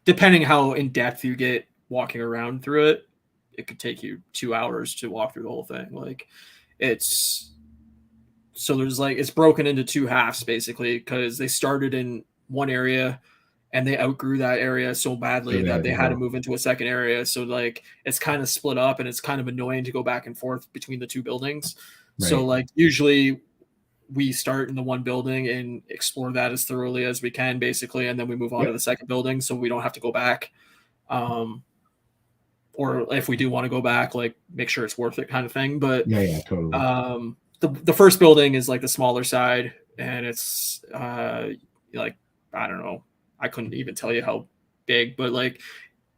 depending how in depth you get walking around through it, it could take you 2 hours to walk through the whole thing. Like it's so there's like it's broken into two halves basically because they started in one area and they outgrew that area so So badly they that had they to had to go move into a second area. So like it's kind of split up and it's kind of annoying to go back and forth between the two buildings. So right. like usually we start in the one building and explore that as thoroughly as we can basically, and then we move on to Yep. the second building so we don't have to go back. Um, or if we do want to go back, like make sure it's worth it kind of thing. But Yeah. Yeah. Totally. the first building is like the smaller side, and it's like I don't know, I couldn't even tell you how big, but like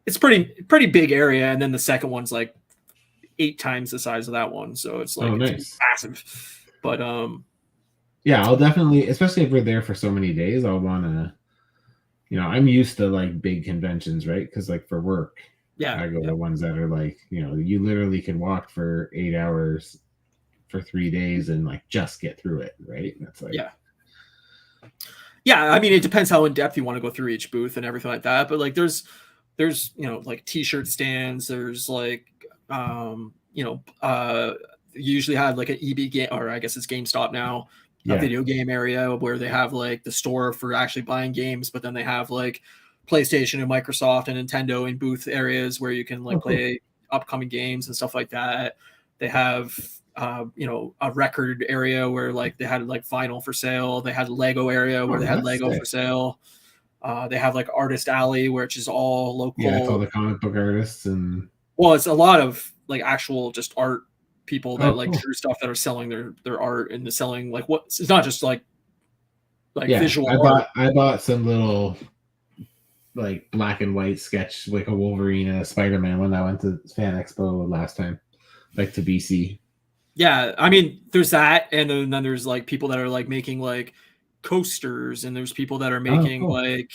it's pretty big area, and then the second one's like 8 times the size of that one, so it's Oh, like it's nice. massive. But Yeah, I'll definitely, especially if we're there for so many days, I'll want to. I'm used to like big conventions, right? Because like for work, yeah, I go yeah, to ones that are like, you literally can walk for 8 hours for 3 days and like just get through it, right? And it's like, yeah. Yeah, I mean, it depends how in depth you want to go through each booth and everything like that. But like, there's like T-shirt stands. There's like, you usually have like an EB game, or I guess it's GameStop now, a yeah, video game area where they have like the store for actually buying games, but then they have like PlayStation and Microsoft and Nintendo in booth areas where you can oh like cool, play upcoming games and stuff like that. They have a record area where like they had like vinyl for sale. They had a Lego area where oh they had that's Lego for sick. sale. They have like Artist Alley, which is all Yeah, it's all local. the comic book artists and Well, it's a lot of like actual just art people that oh like cool. drew stuff that are selling their art and the selling like what it's not just like Yeah, visual I art. bought some little like black and white sketch, like a Wolverine and a Spider-Man when I went to Fan Expo last time, like to BC. Yeah, I mean, there's that, and then there's like people that are like making like coasters, and there's people that are Oh, making cool. like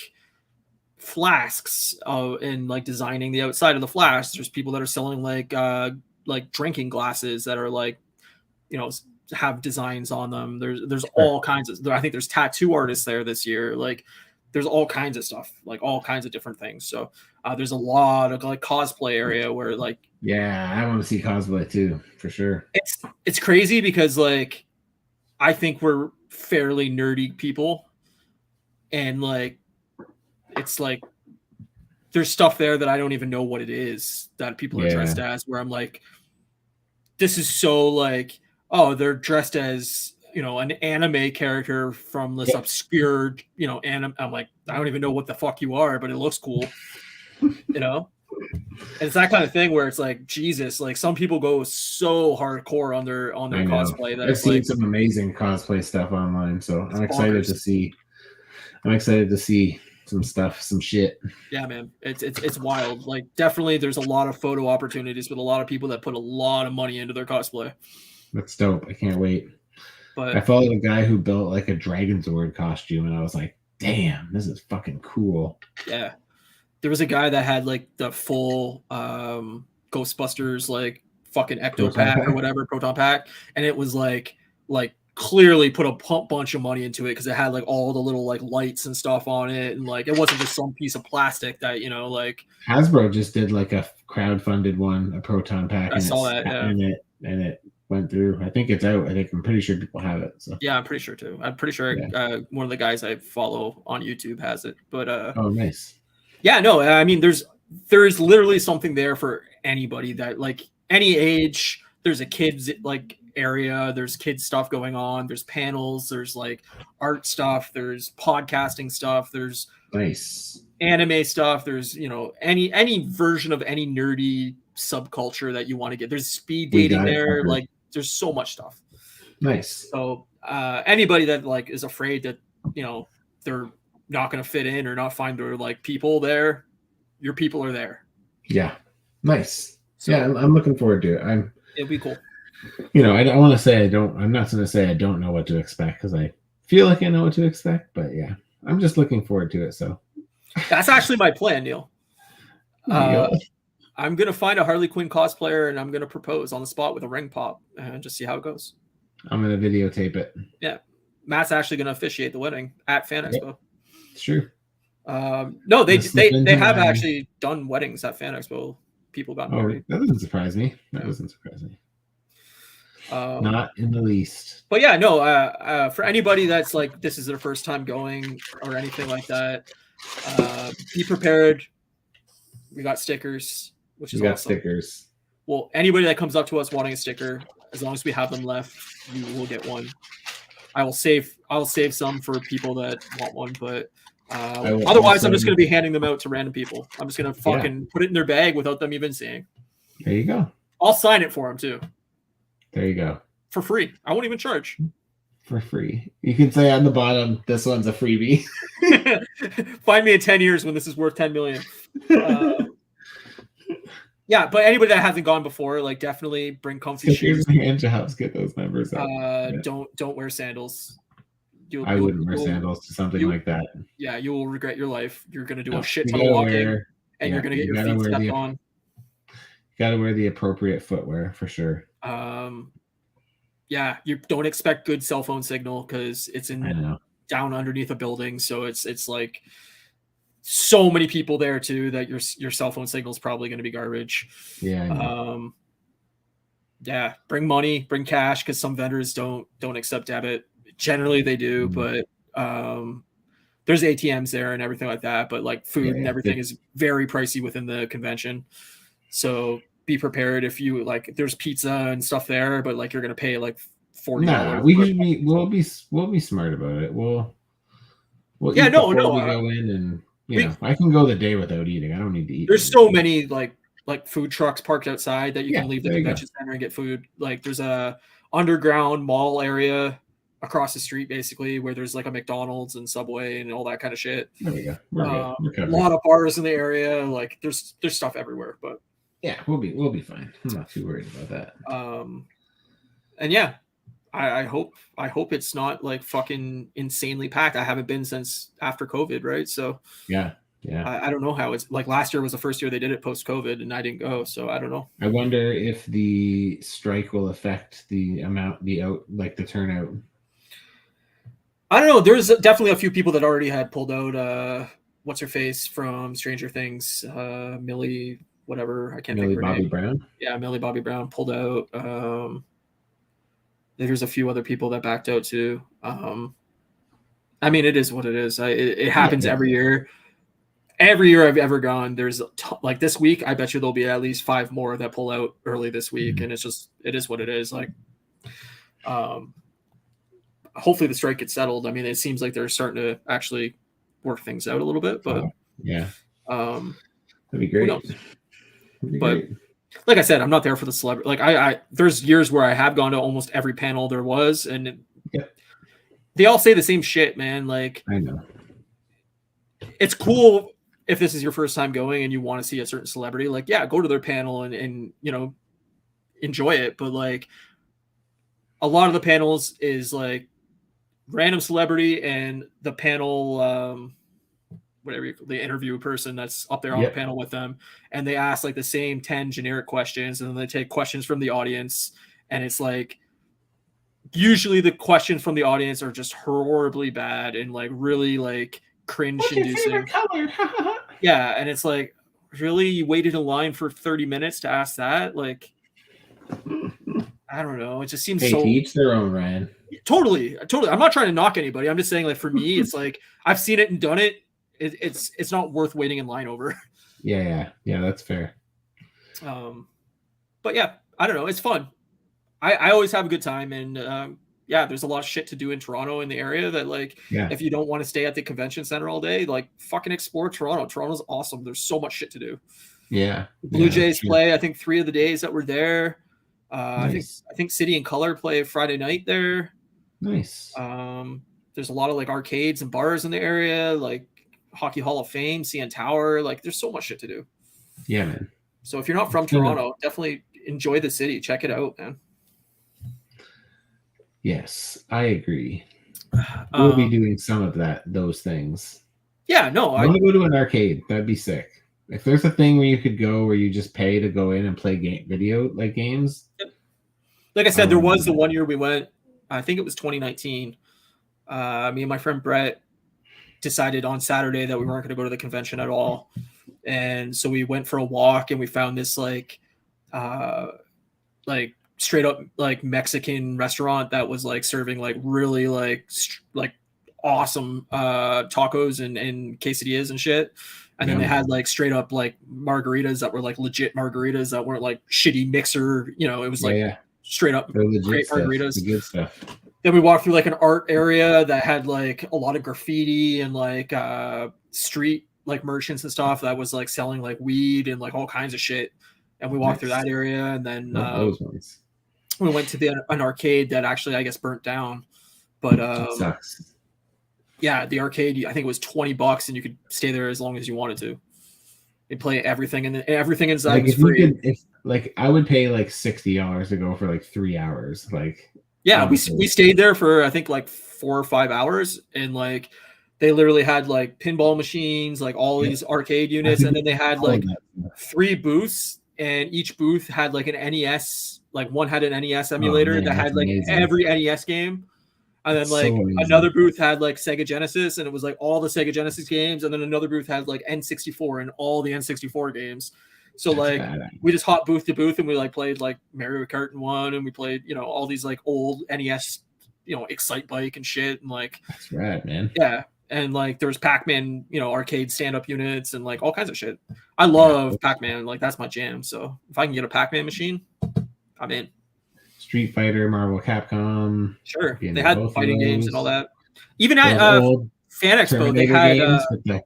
flasks and like designing the outside of the flask. There's people that are selling like drinking glasses that are like you know have designs on them. There's Sure. all kinds of. I think there's tattoo artists there this year. Like there's all kinds of stuff, like all kinds of different things. So there's a lot of like cosplay area where like Yeah, I want to see cosplay too, for sure. it's crazy because like I think we're fairly nerdy people, and like it's like there's stuff there that I don't even know what it is that people are Yeah, dressed as. Where I'm like, this is so like, oh, they're dressed as an anime character from this yep. obscure anime. I'm like, I don't even know what the fuck you are, but it looks cool, you know. And it's that kind of thing where it's like Jesus, like some people go so hardcore on their I know. cosplay that I've it's seen like some amazing cosplay stuff online, so it's bonkers. I'm excited to see some stuff, some shit. Yeah, man, it's wild. Like definitely, there's a lot of photo opportunities with a lot of people that put a lot of money into their cosplay. That's dope. I can't wait. I But followed a guy who built like a Dragon Sword costume, and I was like, damn, this is fucking cool. yeah, there was a guy that had like the full Ghostbusters like fucking Ecto Proton pack or pack. whatever proton pack, and it was like clearly put a bunch of money into it because it had like all the little like lights and stuff on it, and like it wasn't just some piece of plastic that like Hasbro just did like a crowd-funded one, a proton pack, I and saw that. Yeah, it went through. I think it's out. I'm pretty sure people have it. So yeah, I'm pretty sure too. I'm pretty sure yeah. one of the guys I follow on YouTube has it, but Oh, nice. yeah, no, I mean, there's literally something there for anybody that like any age. There's a kids like area. There's kids stuff going on. There's panels. There's like art stuff. There's podcasting stuff. There's Nice. anime stuff. There's any version of any nerdy subculture that you want to get. There's speed We dating got it there. covered. Like there's so much stuff. Nice. So anybody that like is afraid that, you know, they're not going to fit in or not find their like people there, your people are there. Yeah. Nice. So Yeah, I'm looking forward to it. it'll be cool. You know, I don't want to say I'm not going to say I don't know what to expect, because I feel like I know what to expect, but yeah, I'm just looking forward to it. So That's actually my plan, Neil. Neil. I'm going to find a Harley Quinn cosplayer and I'm going to propose on the spot with a ring pop and just see how it goes. I'm going to videotape it. Yeah. Matt's actually going to officiate the wedding at Fan Expo. Yep. It's true. No, they have actually done weddings at Fan Expo. People got married. That doesn't surprise me. Not in the least. But yeah, no. For anybody that's like this is their first time going or anything like that, be prepared. We got stickers, which is awesome. Stickers. Well, anybody that comes up to us wanting a sticker, as long as we have them left, you will get one. I'll save some for people that want one, but otherwise I'm just going to be handing them out to random people. I'm just going to fucking put it in their bag without them even seeing. There you go. I'll sign it for them too. There you go. For free. I won't even charge. For free. You can say on the bottom, this one's a freebie. Find me in 10 years when this is worth 10 million. Yeah, but anybody that hasn't gone before, like definitely bring comfy shoes. Hand jobs, get those numbers up. Don't wear sandals. I wouldn't wear sandals to something like that. Yeah, you will regret your life. You're going to do a shit ton of walking, and you're going to get your feet stepped on. You got to wear the appropriate footwear for sure. Yeah, you don't expect good cell phone signal because it's down underneath a building, so it's like so many people there too that your cell phone signal is probably going to be garbage. Yeah. Yeah, bring money, bring cash, because some vendors don't accept debit. Generally they do, but there's ATMs there and everything like that. But like food and everything is very pricey within the convention, so be prepared if you like. There's pizza and stuff there, but like you're gonna pay like $40. Nah, we'll be smart about it. We'll we go in and I can go the day without eating. I don't need to eat. There's so many like food trucks parked outside that you can leave the convention center and get food. Like there's a underground mall area across the street basically where there's like a McDonald's and Subway and all that kind of shit. There we go. We're a lot of bars in the area. Like there's stuff everywhere, but yeah, we'll be fine. I'm not too worried about that. And yeah, I hope it's not like fucking insanely packed. I haven't been since after COVID, right? So yeah. I don't know how it's like. Last year was the first year they did it post COVID, and I didn't go, so I don't know. I wonder if the strike will affect the turnout. I don't know. There's definitely a few people that already had pulled out. What's her face from Stranger Things? Millie, whatever. I can't think of her Bobby name. Brown. Yeah, Millie Bobby Brown pulled out. There's a few other people that backed out too. I mean, it is what it is. It happens every year. Every year I've ever gone, there's like this week, I bet you there'll be at least 5 more that pull out early this week. And it is what it is. Like, hopefully the strike gets settled. I mean, it seems like they're starting to actually work things out a little bit, but that'd be great. But like I said, I'm not there for the celebrity. Like I there's years where I have gone to almost every panel there was, and they all say the same shit, man. Like I know it's cool if this is your first time going and you want to see a certain celebrity. Like, yeah, go to their panel and enjoy it. But like a lot of the panels is like random celebrity and the panel, the interview person that's up there on the panel with them, and they ask like the same 10 generic questions, and then they take questions from the audience, and it's like usually the questions from the audience are just horribly bad and like really like cringe inducing. Yeah, and it's like, really, you waited in line for 30 minutes to ask that? Like, I don't know. It just seems so. To each their own, Ryan. Totally. I'm not trying to knock anybody. I'm just saying, like, for me, it's like I've seen it and done it. It's not worth waiting in line over. Yeah, that's fair. But yeah, I don't know. It's fun. I always have a good time, and there's a lot of shit to do in Toronto in the area that like if you don't want to stay at the convention center all day, like fucking explore Toronto. Toronto's awesome. There's so much shit to do. Yeah. Blue Jays play, I think 3 of the days that we're there. Nice. I think City and Color play Friday night there. Nice. There's a lot of like arcades and bars in the area, like Hockey Hall of Fame, CN Tower. Like there's so much shit to do. Yeah, man. So if you're not from Toronto, definitely enjoy the city. Check it out, man. Yes, I agree. We'll be doing some of those things. Yeah, no, I want to go to an arcade. That'd be sick. If there's a thing where you could go where you just pay to go in and play games. Like I said, there was the one year we went. I think it was 2019. Me and my friend Brett decided on Saturday that we weren't going to go to the convention at all, and so we went for a walk and we found this like straight up like Mexican restaurant that was like serving like really like awesome tacos and quesadillas and shit. And then they had like straight up like margaritas that were like legit margaritas that weren't like shitty mixer. You know, it was like straight up great margaritas. The good stuff. Then we walked through like an art area that had like a lot of graffiti and like street like merchants and stuff that was like selling like weed and like all kinds of shit. And we walked through that area, and then those ones. We went to an arcade that actually I guess burnt down. But sucks. Yeah, the arcade, I think it was $20 and you could stay there as long as you wanted to. You'd play everything and everything inside was free. I would pay like $60 to go for like 3 hours. Like yeah, we stayed there for I think like 4 or 5 hours, and like they literally had like pinball machines, like all these arcade units, and then they had like 3 booths, and each booth had like an NES, like one had an NES emulator that had like every NES game. And then like another booth had like Sega Genesis, and it was like all the Sega Genesis games. And then another booth had like N64 and all the N64 games. So we just hop booth to booth, and we like played like Mario Kart and 1, and we played, you know, all these like old NES, you know, Excite Bike and shit. And like, that's rad, man. Yeah. And like there was Pac-Man, you know, arcade stand-up units and like all kinds of shit. I love Pac-Man. Like that's my jam. So if I can get a Pac-Man machine, I'm in. Street Fighter, Marvel, Capcom. Sure, they had fighting games and all that. Even at Fan Expo, they had the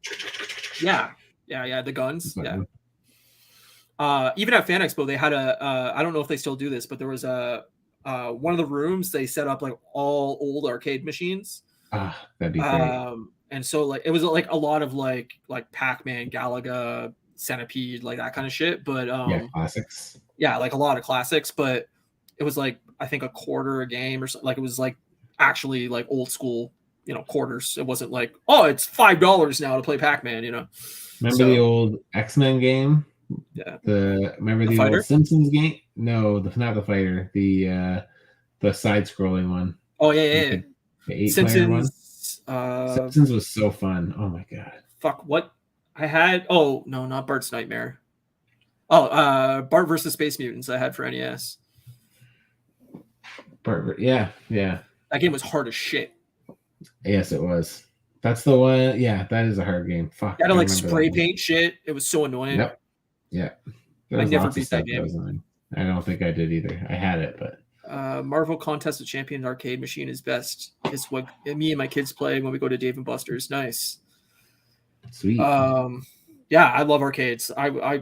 guns. Yeah. Even at Fan Expo, they had I don't know if they still do this, but there was one of the rooms they set up like all old arcade machines. That'd be great. And so like it was like a lot of like Pac-Man, Galaga, Centipede, like that kind of shit. But classics. Yeah, like a lot of classics, but it was like I think $0.25 a game or something. Like it was like actually like old school, you know, quarters. It wasn't like, oh, it's $5 now to play Pac-Man, you know. Remember the old X-Men game? Yeah. Remember the old Simpsons game? No, not the fighter. The side-scrolling one. Oh yeah. The 8-player one. Simpsons was so fun. Oh my god. Fuck, what I had? Oh no, not Bart's Nightmare. Oh, Bart versus Space Mutants I had for NES. Yeah. That game was hard as shit. Yes, it was. That's the one. Yeah, that is a hard game. Fuck. You had to like spray paint shit. It was so annoying. Yep. Yeah. I never beat that game. I don't think I did either. I had it, but Marvel Contest of Champions arcade machine is best. Is what me and my kids play when we go to Dave and Buster's. Nice. Sweet. Yeah, I love arcades. I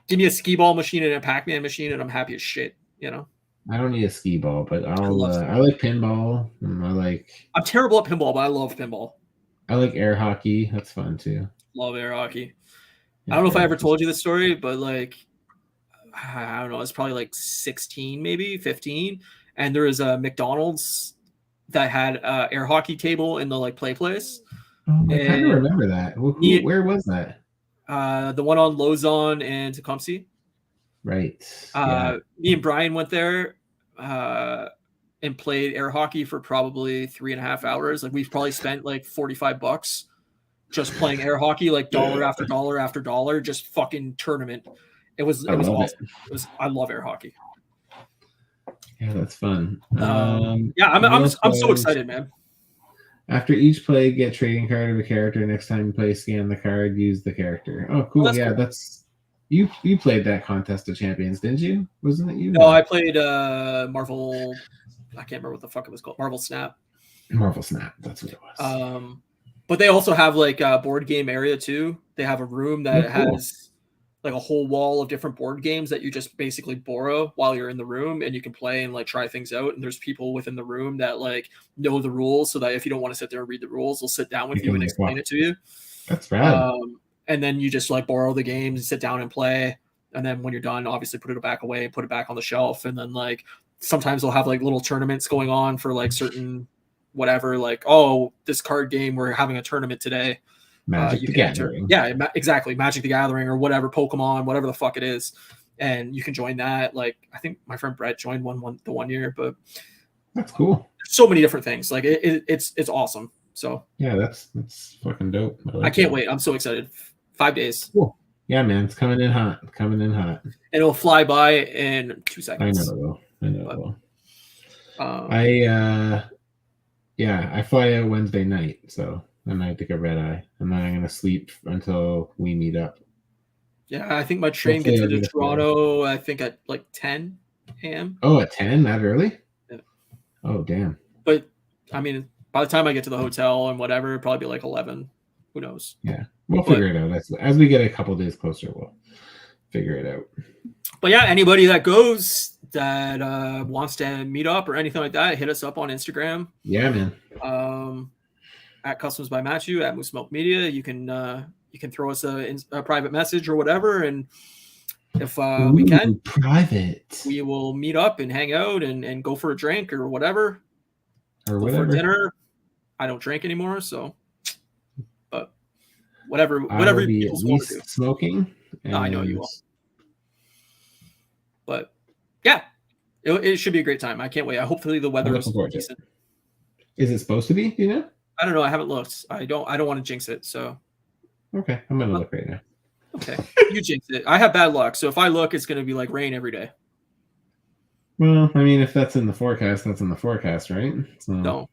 give me a skee ball machine and a Pac-Man machine, and I'm happy as shit. You know. I don't need a skee ball, but I like pinball. I'm terrible at pinball, but I love pinball. I like air hockey. That's fun too. Love air hockey. I don't know if I ever told you this story, but like, I don't know. It's probably like 16, maybe 15. And there was a McDonald's that had an air hockey table in the like play place. Oh, I kind of remember that. Where was that? The one on Lozon and Tecumseh. Right. Me and Brian went there and played air hockey for probably 3.5 hours. Like we've probably spent like $45 just playing air hockey, like dollar after dollar after dollar, just fucking tournament. It was awesome. I love air hockey. Yeah, that's fun. I'm so excited, man. After each play, get trading card of a character. Next time you play, scan the card, use the character. Oh, cool. Cool. That's you played that Contest of Champions, didn't you? Wasn't it you? No, I played Marvel. I can't remember what the fuck it was called. Marvel Snap. Marvel Snap. That's what it was. But they also have like a board game area too. They have a room that has like a whole wall of different board games that you just basically borrow while you're in the room, and you can play and like try things out. And there's people within the room that like know the rules, so that if you don't want to sit there and read the rules, they'll sit down with you and like, explain wow, it to you. that's rad. And then you just like borrow the games and sit down and play. And then when you're done, obviously put it back away, put it back on the shelf. And then like sometimes they'll have like little tournaments going on for like certain whatever, like, oh, this card game, we're having a tournament today. Magic You the can enter. Gathering. Yeah, exactly. Magic the Gathering or whatever, Pokemon, whatever the fuck it is. And you can join that. Like, I think my friend Brett joined the 1 year, but that's cool. So many different things. Like it's awesome. So yeah, that's fucking dope. I can't wait. I'm so excited. 5 days. Cool. Yeah, man, it's coming in hot. And it'll fly by in 2 seconds. I know it will. I fly out Wednesday night, so then I take a red eye, and then I'm gonna sleep until we meet up. Yeah, I think my train gets into Toronto. I think at like 10 a.m. Oh, at 10? That early? Yeah. Oh, damn. But I mean, by the time I get to the hotel and whatever, it'll probably be like 11. Who knows? Yeah, we'll figure it out as we get a couple days closer. We'll figure it out. But yeah, anybody that goes that wants to meet up or anything like that, hit us up on Instagram. Yeah, man. At Customs by Matthew at Moose Milk Media. You can throw us a private message or whatever, and if we can, private, we will meet up and hang out and go for a drink or whatever, or go for dinner. I don't drink anymore, so. But whatever people want to do. Smoking. I know you will. But yeah, it should be a great time. I can't wait. Hopefully the weather is decent. Is it supposed to be? You know? I don't know. I haven't looked. I don't want to jinx it. So. Okay, I'm gonna look right now. Okay, you jinx it. I have bad luck, so if I look, it's gonna be like rain every day. Well, I mean, if that's in the forecast, that's in the forecast, right? So... No.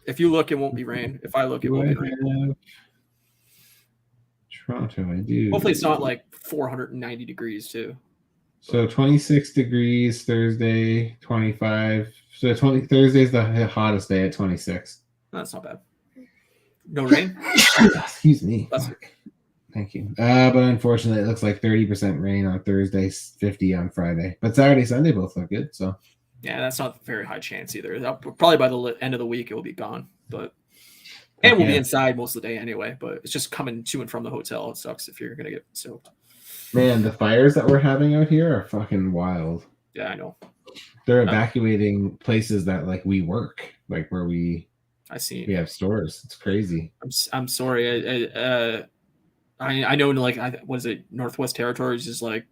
If you look, it won't be rain. If I look, it won't be rain. Toronto, I do. Hopefully, it's not like 490 degrees too. So 26 degrees Thursday, 25. So Thursday's the hottest day at 26. That's not bad. No rain? Excuse me. Thank you. But unfortunately, it looks like 30% rain on Thursday, 50 on Friday. But Saturday, Sunday both look good. So yeah, that's not a very high chance either. Probably by the end of the week, it will be gone. And we'll be inside most of the day anyway. But it's just coming to and from the hotel. It sucks if you're gonna get soaked. Man, the fires that we're having out here are fucking wild. Yeah, I know. They're evacuating places that like we work, like where we have stores. It's crazy. I'm sorry. I know, like, what is it? Northwest Territories is like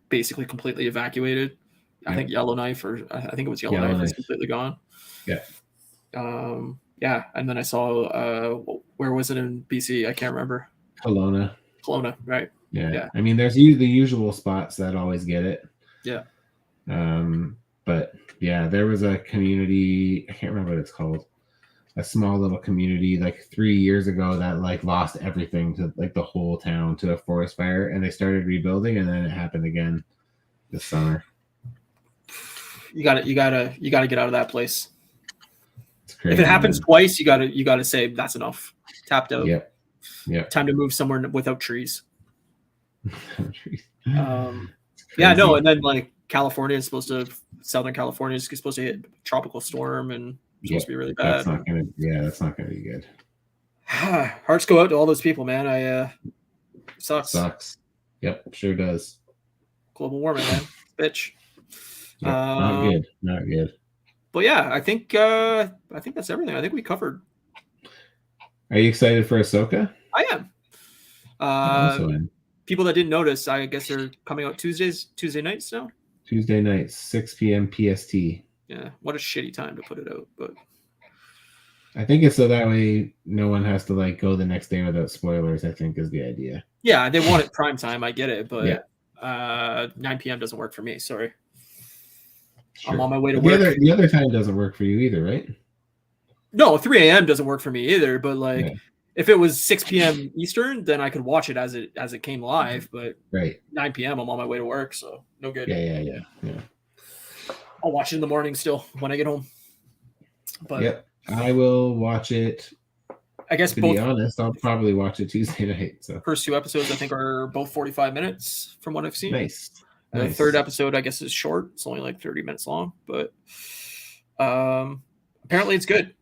basically completely evacuated. I think Yellowknife, or I think it was Yellowknife, is completely gone. Yeah. Yeah, and then I saw where was it in BC? I can't remember. Kelowna, right? Yeah. I mean, there's the usual spots that always get it. Yeah. But yeah, there was a community. I can't remember what it's called. A small little community like 3 years ago that like lost everything to like the whole town to a forest fire, and they started rebuilding, and then it happened again this summer. You gotta get out of that place. It's crazy, if it happens twice, you gotta say that's enough. Tapped out. Yep. Time to move somewhere without trees. Yeah, no, and then like Southern California is supposed to hit a tropical storm, and it's supposed to be really bad. That's not gonna be good. Hearts go out to all those people, man. Sucks. Yep, sure does. Global warming, man. Bitch. Yep, not good. But yeah, I think that's everything. I think we covered. Are you excited for Ahsoka? I am. People that didn't notice, I guess they're coming out Tuesday nights now. Tuesday nights, 6 p.m. PST. Yeah, what a shitty time to put it out, but I think it's so that way no one has to like go the next day without spoilers, I think is the idea. Yeah, they want it prime time, I get it, but 9 p.m. doesn't work for me, sorry. Sure. I'm on my way to work. The other time doesn't work for you either, right? No, 3 a.m. doesn't work for me either, but like if it was 6 p.m. Eastern, then I could watch it as it came live, but 9 p.m. I'm on my way to work, so no good. Yeah. I'll watch it in the morning still when I get home. But I will watch it I guess To both be honest, I'll probably watch it Tuesday night. So first 2 episodes I think are both 45 minutes from what I've seen. nice. The Nice. third episode I guess is short. It's only like 30 minutes long, but apparently it's good.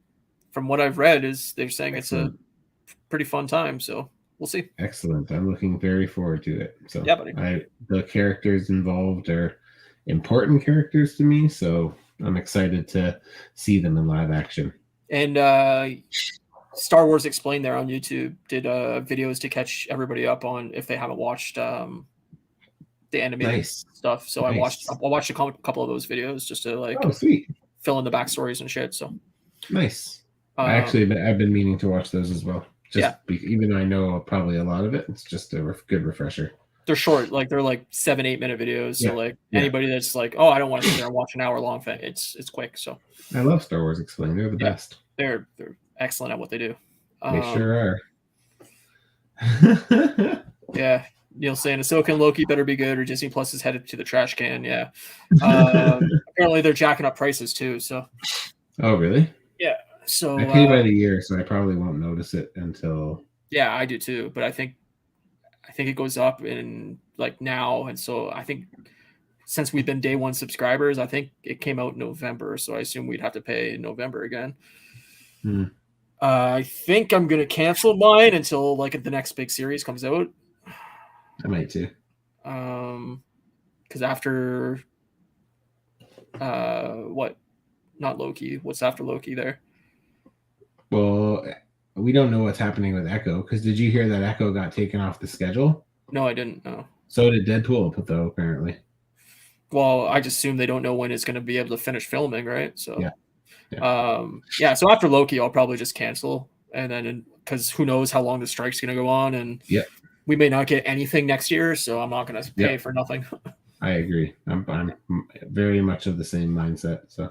From what I've read, is they're saying Excellent. it's a pretty fun time. So we'll see. Excellent. I'm looking very forward to it. So Yeah, buddy. The characters involved are important characters to me, so I'm excited to see them in live action. And Star Wars Explained there on YouTube did videos to catch everybody up on if they haven't watched the animated stuff. So nice. I watched a couple of those videos just to like sweet. Fill in the backstories and shit. So nice. I've been meaning to watch those as well. Even though I know probably a lot of it, it's just a good refresher. They're short, like they're like 7-8 minute videos. So like anybody that's like, oh, I don't want to sit there and watch an hour long thing. It's quick. So I love Star Wars Explained. They're the best. They're excellent at what they do. They sure are. Yeah. Neil saying Ahsoka and Loki better be good, or Disney Plus is headed to the trash can. Yeah. Apparently they're jacking up prices too. So. Oh really? Yeah. So I pay by the year, so I probably won't notice it until. Yeah, I do too. But I think it goes up in like now, and so I think since we've been day one subscribers, I think it came out in November, so I assume we'd have to pay in November again. I think I'm gonna cancel mine until like the next big series comes out. I might too. Because after what? Not Loki. What's after Loki there? Well, we don't know what's happening with Echo, because did you hear that Echo got taken off the schedule? No, I didn't know. So did Deadpool, though, apparently. Well, I just assume they don't know when it's going to be able to finish filming, right? So yeah. So after Loki, I'll probably just cancel, and then because who knows how long the strike's going to go on, and we may not get anything next year, so I'm not going to pay for nothing. I agree. I'm very much of the same mindset. So.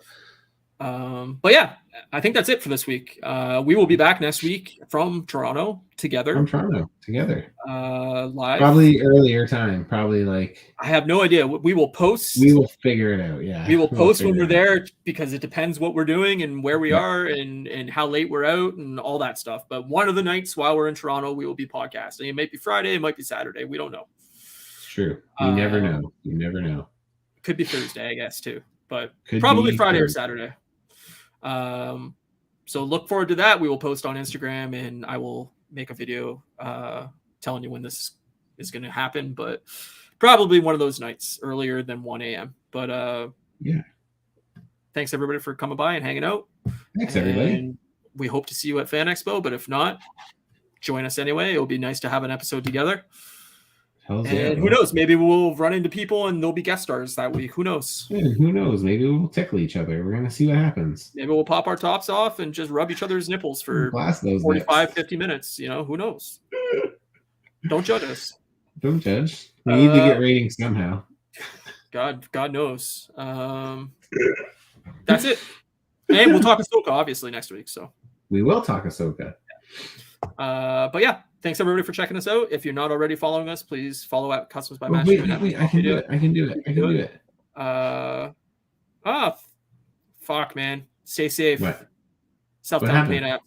But yeah, I think that's it for this week. We will be back next week from Toronto together. Live. Probably earlier time. Probably like. I have no idea. We will post. We will figure it out. Yeah. We will post when we're there, because it depends what we're doing and where we are and how late we're out and all that stuff. But one of the nights while we're in Toronto, we will be podcasting. It might be Friday. It might be Saturday. We don't know. True. You never know. You never know. Could be Thursday, I guess, too. But probably Friday or Saturday. So look forward to that. We will post on Instagram, and I will make a video telling you when this is going to happen, but probably one of those nights earlier than 1 a.m. But thanks everybody for coming by and hanging out. Thanks everybody. And we hope to see you at Fan Expo, but if not, join us anyway. It'll be nice to have an episode together. And who knows? Maybe we'll run into people and there'll be guest stars that week. Who knows? Yeah, who knows? Maybe we'll tickle each other. We're going to see what happens. Maybe we'll pop our tops off and just rub each other's nipples for 45, 50 minutes. You know, who knows? Don't judge us. Don't judge. We need to get ratings somehow. God knows. That's it. And we'll talk Ahsoka, obviously, next week. So we will talk Ahsoka. But yeah. Thanks everybody for checking us out. If you're not already following us, please follow at Customs by Match. Wait, I can do it. Fuck, man. Stay safe. What? Self-contained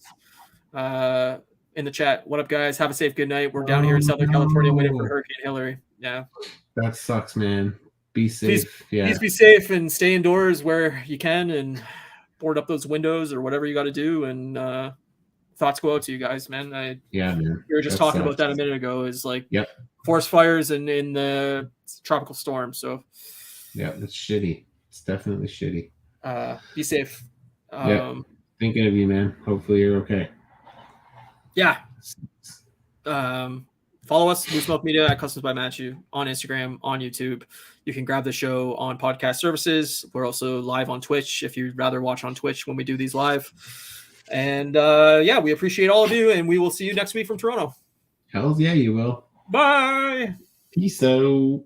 apps. In the chat. What up, guys? Have a safe good night. We're down here in Southern California waiting for Hurricane Hillary. Yeah. That sucks, man. Be safe. Please be safe and stay indoors where you can and board up those windows or whatever you got to do. And thoughts go out to you guys, man. Man. We were just talking about that a minute ago. Is like forest fires in the tropical storm. So yeah, that's shitty. It's definitely shitty. Be safe. Thinking of you, man. Hopefully you're okay. Yeah. Follow us, Blue Smoke Media at Customs by Matthew on Instagram, on YouTube. You can grab the show on podcast services. We're also live on Twitch if you'd rather watch on Twitch when we do these live. And we appreciate all of you, and we will see you next week from Toronto. Hells yeah, you will. Bye. Peace out.